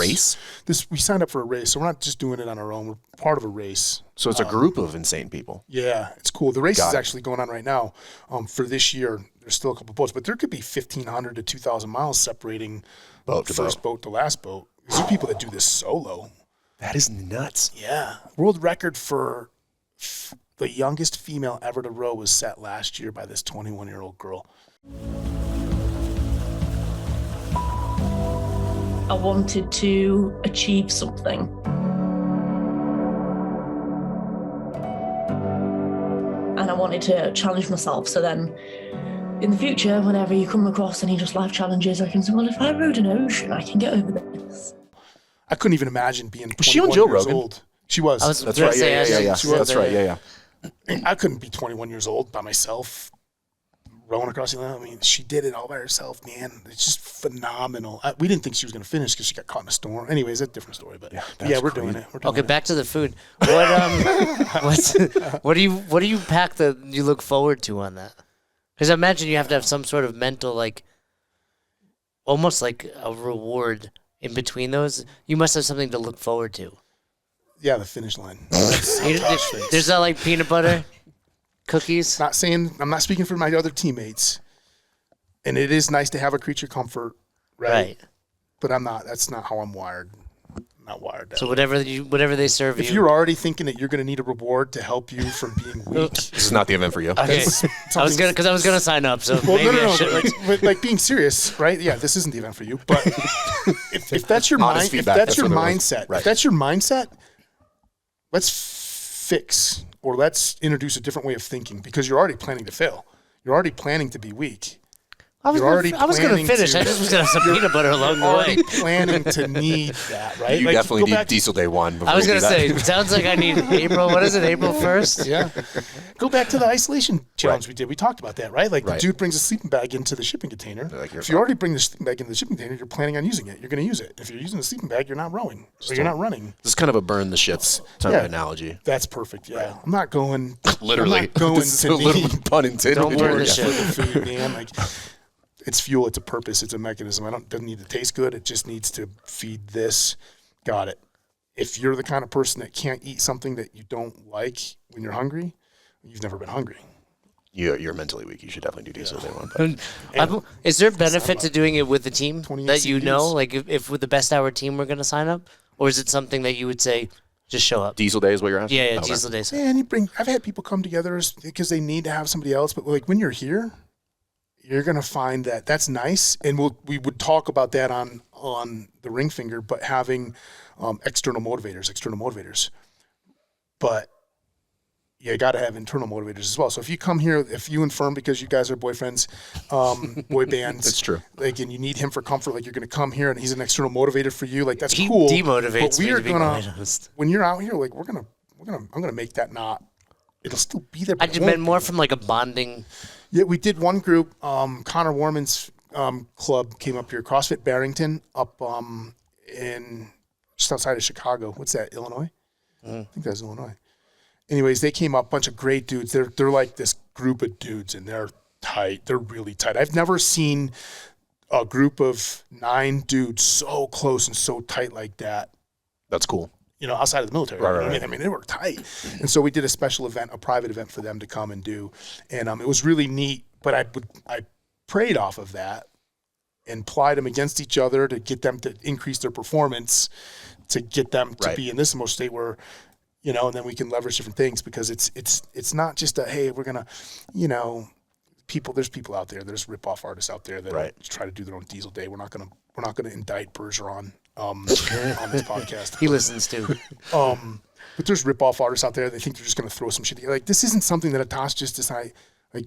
race? We signed up for a race, so we're not just doing it on our own. We're part of a race. So it's a group of insane people. Yeah, it's cool. The race Got is it. actually going on right now. For this year, there's still a couple boats, but there could be 1,500 to 2,000 miles separating Boat to first boat to last boat. There's people that do this solo. That is nuts. Yeah. World record for the youngest female ever to row was set last year by this 21-year-old girl. I wanted to achieve something. And I wanted to challenge myself. So then in the future, whenever you come across any just life challenges, I can say, well, if I rode an ocean, I can get over this. I couldn't even imagine being 21 Was she on Joe years Rogan? old. She was. That's gonna right. say, Yeah. she was That's right. there. Yeah. I couldn't be 21 years old by myself rowing across the Atlantic. I mean, she did it all by herself, man. It's just phenomenal. We didn't think she was going to finish because she got caught in a storm. Anyways, that's a different story. But yeah, we're doing it. We're doing Okay, it. back to the food. What do you pack that you look forward to on that? Because I imagine you have to have some sort of mental, like, almost like a reward in between those. You must have something to look forward to. Yeah, the finish line. There's that like peanut butter cookies. I'm not speaking for my other teammates. And it is nice to have a creature comfort, right? But that's not how I'm wired. I'm not wired that So way. whatever they serve If you. you're already thinking that you're going to need a reward to help you from being weak, This is not the event for you. Okay, I was gonna sign up. So well, maybe I no. should. Like being serious, right? Yeah, this isn't the event for you. But if that's your Honest mind, if feedback, that's that's your what it was. mindset, Right. if that's your mindset, let's fix or let's introduce a different way of thinking because you're already planning to fail. You're already planning to be weak. I was You're already gonna planning finish. to- I just was gonna have some peanut butter along the way. Already planning to need that, right? You Like, definitely go need back- diesel day one. I was before gonna you do say, that. it sounds like I need April. What is it? April 1st? Yeah. Go back to the isolation challenge we did. We talked about that, right? Like Right. the dude brings a sleeping bag into the shipping container. Like, you're if you already bring the sleeping bag into the shipping container, you're planning on using it. You're going to use it. If you're using the sleeping bag, you're not rowing. Or you're not running. This is kind of a burn the ships type Yeah. of analogy. That's perfect. Yeah. I'm not going. Literally. I'm not going This is to a little need bit pun intended. Don't burn the Yeah. ship. for the food, man. Like, it's fuel. It's a purpose. It's a mechanism. It doesn't need to taste good. It just needs to feed this. Got it. If you're the kind of person that can't eat something that you don't like when you're hungry, you've never been hungry. You're mentally weak. You should definitely do diesel day one. But Is there benefit to doing it with the team 28 that you know? CPs. Like if with the best hour team we're gonna sign up, or is it something that you would say just show up? diesel day is what you're asking? Yeah, Okay. diesel days. Man, I've had people come together because they need to have somebody else, but like when you're here, you're going to find that that's nice. And we would talk about that on the ring finger, but having external motivators. But you got to have internal motivators as well. So if you come here, if you and Firm, because you guys are boyfriends, boy bands. That's true. Like, and you need him for comfort, like you're going to come here and he's an external motivator for you. Like, that's He cool. demotivates But we me, are to be gonna, quite honest. when you're out here, like I'm going to make that not, it'll still be there. I But it just won't meant more from like a bonding. Yeah, we did one group. Connor Warman's club came up here, CrossFit Barrington, up in just outside of Chicago. What's that, Illinois? I think that's Illinois. Anyways, they came up, bunch of great dudes. They're like this group of dudes, and they're tight. They're really tight. I've never seen a group of 9 dudes so close and so tight like that. That's cool. Outside of the military. Right. I mean, they were tight. And so we did a special event, a private event for them to come and do. And it was really neat. But I prayed off of that and plied them against each other to get them to increase their performance, to get them to be in this emotional state where, and then we can leverage different things, because it's not just a, hey, we're going to, there's people out there, there's rip-off artists out there that try to do their own Diesel Day. We're not going to indict Bergeron on this podcast. He listens to. But there's rip-off artists out there. They think they're just going to throw some shit. Like, this isn't something that Atosh just decide. Like,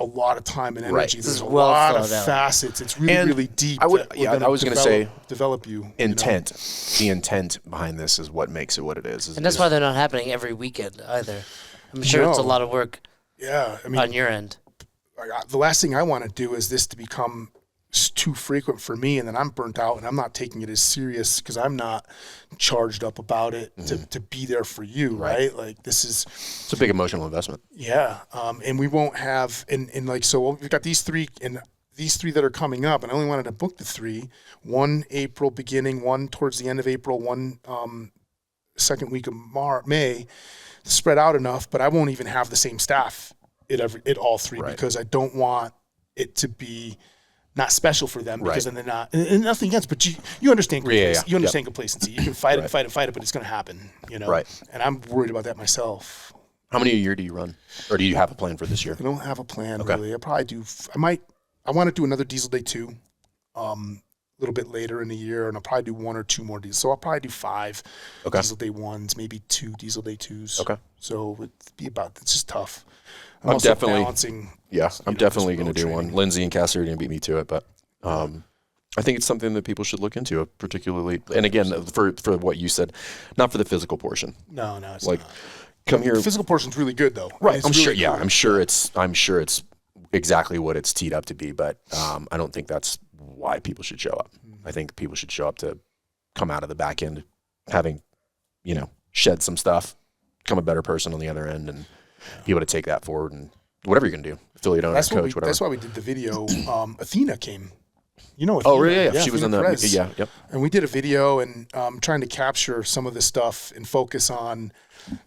a lot of time and energy. Right. There's a well lot of thought out. facets. It's really, And really deep. I was going to say develop you. Intent. The intent behind this is what makes it what it is. And that's why they're not happening every weekend either. I'm sure it's a lot of work Yeah, I mean, on your end. the last thing I want to do is this to become too frequent for me, and then I'm burnt out, and I'm not taking it as serious because I'm not charged up about it to be there for you, right? Like, it's a big emotional investment. Yeah, and we won't have, and like, so we've got these 3, and these 3 that are coming up, and I only wanted to book the 3, one April beginning, one towards the end of April, one second week of May, spread out enough, but I won't even have the same staff at all 3 because I don't want it to be not special for them, because then they're not, and nothing against, but you understand complacency. You understand complacency. You can fight it, fight it, but it's going to happen, Right. And I'm worried about that myself. How many a year do you run? Or do you have a plan for this year? I don't have a plan really. I probably do. I want to do another Diesel Day 2, a little bit later in the year, and I'll probably do 1 or 2 more Diesel. So I'll probably do 5 Diesel Day 1s, maybe 2 Diesel Day 2s. Okay. So it's just tough. I'm also definitely balancing. Yeah, I'm definitely going to just do road one. Lindsay and Cassie are going to beat me to it, but I think it's something that people should look into, particularly. And again, for what you said, not for the physical portion. No, it's like not. come here. The physical portion's really good though. Right. It's I'm sure. really Yeah, cool. I'm sure it's exactly what it's teed up to be, but I don't think that's why people should show up. I think people should show up to come out of the back end having, shed some stuff, become a better person on the other end, and be able to take that forward and whatever you're going to do, affiliate owner, coach, whatever. That's why we did the video. Athena came. Athena. Oh, really? Yeah. She was Athena in the, Perez. yeah, yep. And we did a video and trying to capture some of this stuff and focus on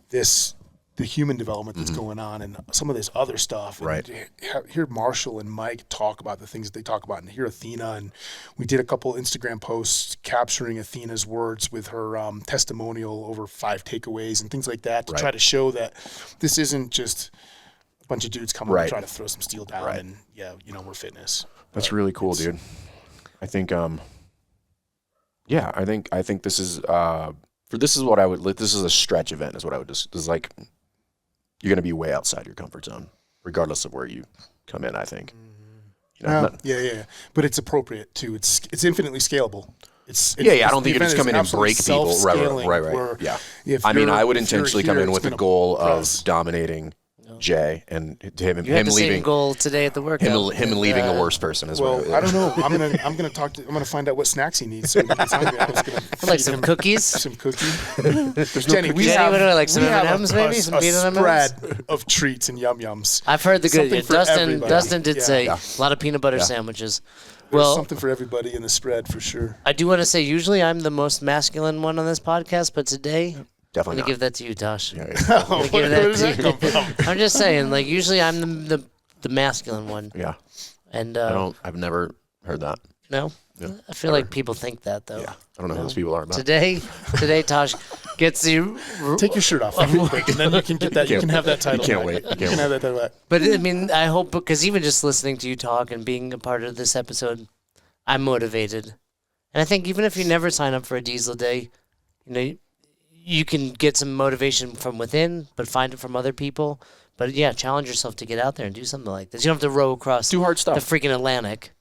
the human development that's going on and some of this other stuff. And Right. Hear Marshall and Mike talk about the things that they talk about, and hear Athena. And we did a couple Instagram posts capturing Athena's words with her testimonial over 5 takeaways and things like that to try to show that this isn't just a bunch of dudes coming up and try to throw some steel down and we're fitness. That's really cool, dude. I think, I think this is, this is what I would, this is a stretch event is what I would just, this is like, you're going to be way outside your comfort zone, regardless of where you come in, I think. Yeah. But it's appropriate too. It's infinitely scalable. I don't think you just come in and break people. Right. Yeah. I mean, I would intentionally come in with the goal of dominating Jay and him You had the leaving same goal today at the workout. him leaving a worse person as well. I don't know. I'm gonna find out what snacks he needs. So he gets hungry. I was gonna like some cookies. Some cookies. Jenny, we have like some M&Ms, maybe some peanut M&Ms. Spread of treats and yums. I've heard the good. Something for Dustin did say Yeah. a lot of peanut butter sandwiches. There's Well, something for everybody in the spread for sure. I do want to say usually I'm the most masculine one on this podcast, but today I'm Definitely gonna give that to you, Tosh. Yeah. Where does that come from? I'm just saying, like usually I'm the masculine one. Yeah. And I've never heard that. no, I feel like people think that though. Yeah, I don't know who those people are. About. Today, Tosh gets you. Take your shirt off real quick, and then you can get that. You can have that title. You can't back. wait. You can have that title back. But I mean, I hope, because even just listening to you talk and being a part of this episode, I'm motivated. And I think even if you never sign up for a diesel day, you know, you can get some motivation from within, but find it from other people. But yeah, challenge yourself to get out there and do something like this. You don't have to row across Do hard stuff. the freaking Atlantic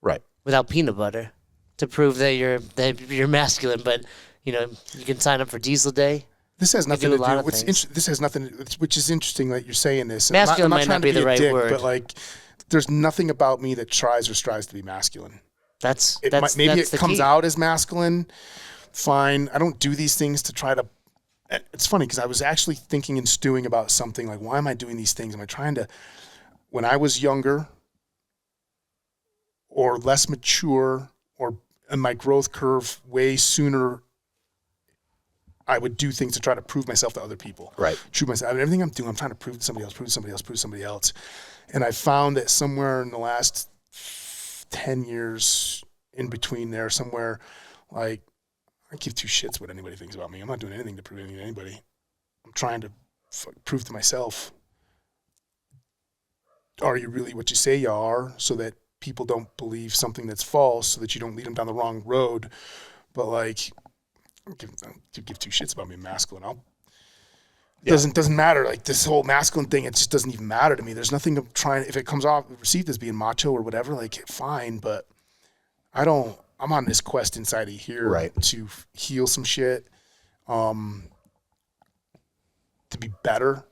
Right. without peanut butter to prove that you're masculine. But you know, you can sign up for diesel day. This has nothing do to a lot do. of things. This has nothing. Which is interesting that you're saying this. Masculine I'm might trying not to be the a right dick, word. but like, there's nothing about me that tries or strives to be masculine. Maybe it comes out as masculine. Fine. I don't do these things to try to. It's funny because I was actually thinking and stewing about something like, why am I doing these things? Am I trying to? When I was younger, or less mature, or in my growth curve way sooner, I would do things to try to prove myself to other people. Right. Prove myself. Everything I'm doing, I'm trying to prove to somebody else, prove to somebody else, prove to somebody else. And I found that somewhere in the last 10 years, in between there, somewhere, like, I give two shits what anybody thinks about me. I'm not doing anything to prove anything to anybody. I'm trying to prove to myself, are you really what you say you are, so that people don't believe something that's false, so that you don't lead them down the wrong road. But like, I don't give two shits about being masculine. Doesn't matter. Like this whole masculine thing, it just doesn't even matter to me. There's nothing I'm trying. If it comes off received as being macho or whatever, like fine. But I'm on this quest inside of here to heal some shit, to be better.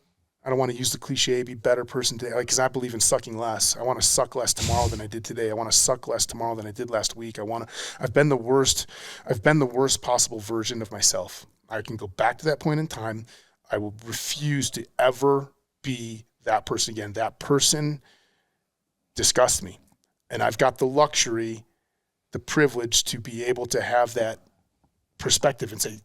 I don't want to use the cliche, be a better person today, because I believe in sucking less. I want to suck less tomorrow than I did today. I want to suck less tomorrow than I did last week. I've been the worst possible version of myself. I can go back to that point in time. I will refuse to ever be that person again. That person disgusts me. And I've got the luxury, the privilege to be able to have that perspective and say,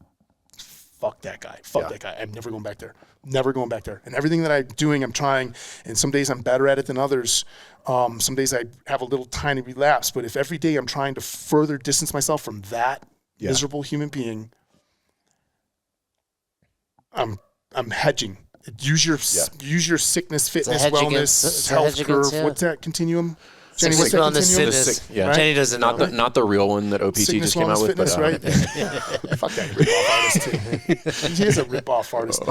fuck that guy. Fuck that guy. I'm never going back there. Never going back there. And everything that I'm doing, I'm trying. And some days I'm better at it than others. Some days I have a little tiny relapse. But if every day I'm trying to further distance myself from that miserable human being, I'm hedging. Use your sickness, fitness, wellness, health curve. What's that continuum? Jenny, what's that continuum? Right? Jenny doesn't know. Not the real one that OPT Sickness, just came out with. fitness, but, right? Fuck that rip-off artist, too. He is a rip-off artist.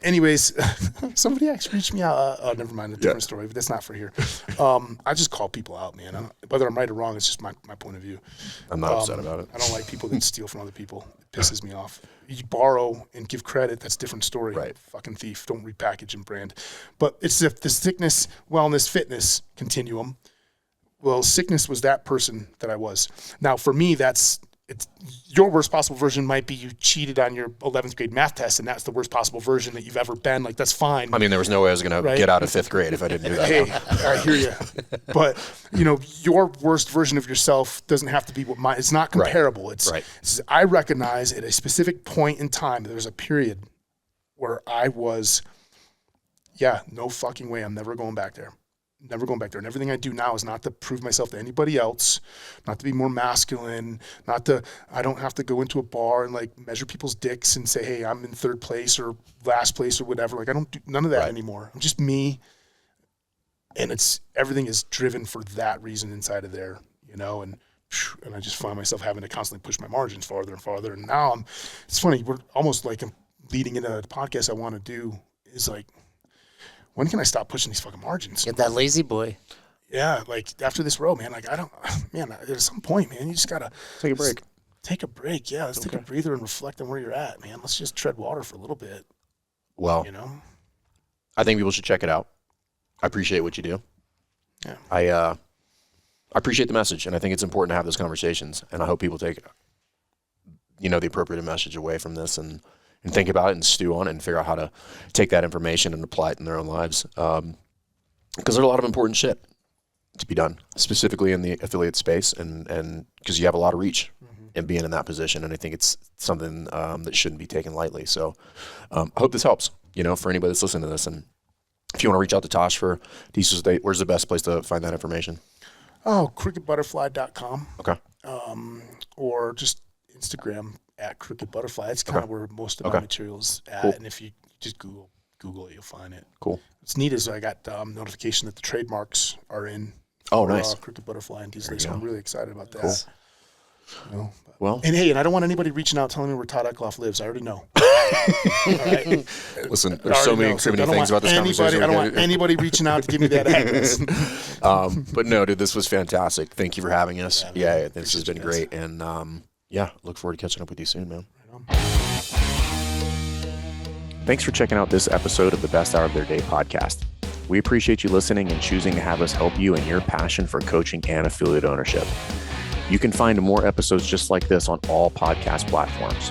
Anyways, somebody actually reached me out. Oh, never mind. A different story, but that's not for here. I just call people out, man. Whether I'm right or wrong, it's just my point of view. I'm not upset about it. I don't like people that steal from other people. It pisses me off. You borrow and give credit, that's a different story. Right. Fucking thief. Don't repackage and brand. But it's the sickness, wellness, fitness continuum. Well, sickness was that person that I was. Now, for me, it's your worst possible version might be you cheated on your 11th grade math test, and that's the worst possible version that you've ever been. Like, that's fine. I mean, there was no way I was going to get out of 5th grade if I didn't do that. Hey, I hear you. But, your worst version of yourself doesn't have to be what mine. It's not comparable. It's I recognize at a specific point in time, there was a period where I was, no fucking way. I'm never going back there. Never going back there. And everything I do now is not to prove myself to anybody else, not to be more masculine, I don't have to go into a bar and like measure people's dicks and say, hey, I'm in 3rd place or last place or whatever. Like I don't do none of that anymore. I'm just me. And everything is driven for that reason inside of there, and I just find myself having to constantly push my margins farther and farther. And now it's funny, we're almost like leading into the podcast I want to do is like, when can I stop pushing these fucking margins? Get that lazy boy. Yeah, like after this row, man, like at some point, man, you just gotta take a break. Take a break, yeah. Let's take a breather and reflect on where you're at, man. Let's just tread water for a little bit. Well, I think people should check it out. I appreciate what you do. Yeah. I appreciate the message, and I think it's important to have those conversations, and I hope people take, the appropriate message away from this and think about it and stew on it and figure out how to take that information and apply it in their own lives. Because there's a lot of important shit to be done, specifically in the affiliate space, and because you have a lot of reach in being in that position, and I think it's something that shouldn't be taken lightly. So I hope this helps, for anybody that's listening to this. And if you want to reach out to Tosh for Diesel State, where's the best place to find that information? crookedbutterfly.com. Okay. Or just Instagram at Crooked Butterfly. That's kind of where most of my material's at. Cool. And if you just Google it, you'll find it. Cool. What's neat is I got notification that the trademarks are in. Oh, for, nice. Crooked Butterfly and Diesel. So I'm really excited about that. Cool. You know, Well, and hey, and I don't want anybody reaching out telling me where Todd Eckloff lives. I already know. All right. listen, there's so many things about this conversation. I don't want anybody reaching out to give me that address. But no, dude, this was fantastic. Thank you for having us. Yeah, this has been you great. And look forward to catching up with you soon, man. Thanks for checking out this episode of the Best Hour of Their Day podcast. We appreciate you listening and choosing to have us help you in your passion for coaching and affiliate ownership. You can find more episodes just like this on all podcast platforms.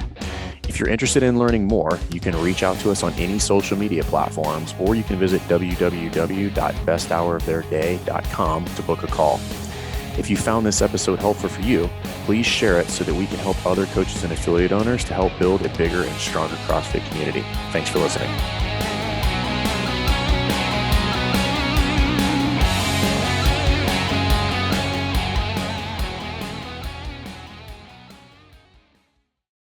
If you're interested in learning more, you can reach out to us on any social media platforms, or you can visit www.besthouroftheirday.com to book a call. If you found this episode helpful for you, please share it so that we can help other coaches and affiliate owners to help build a bigger and stronger CrossFit community. Thanks for listening.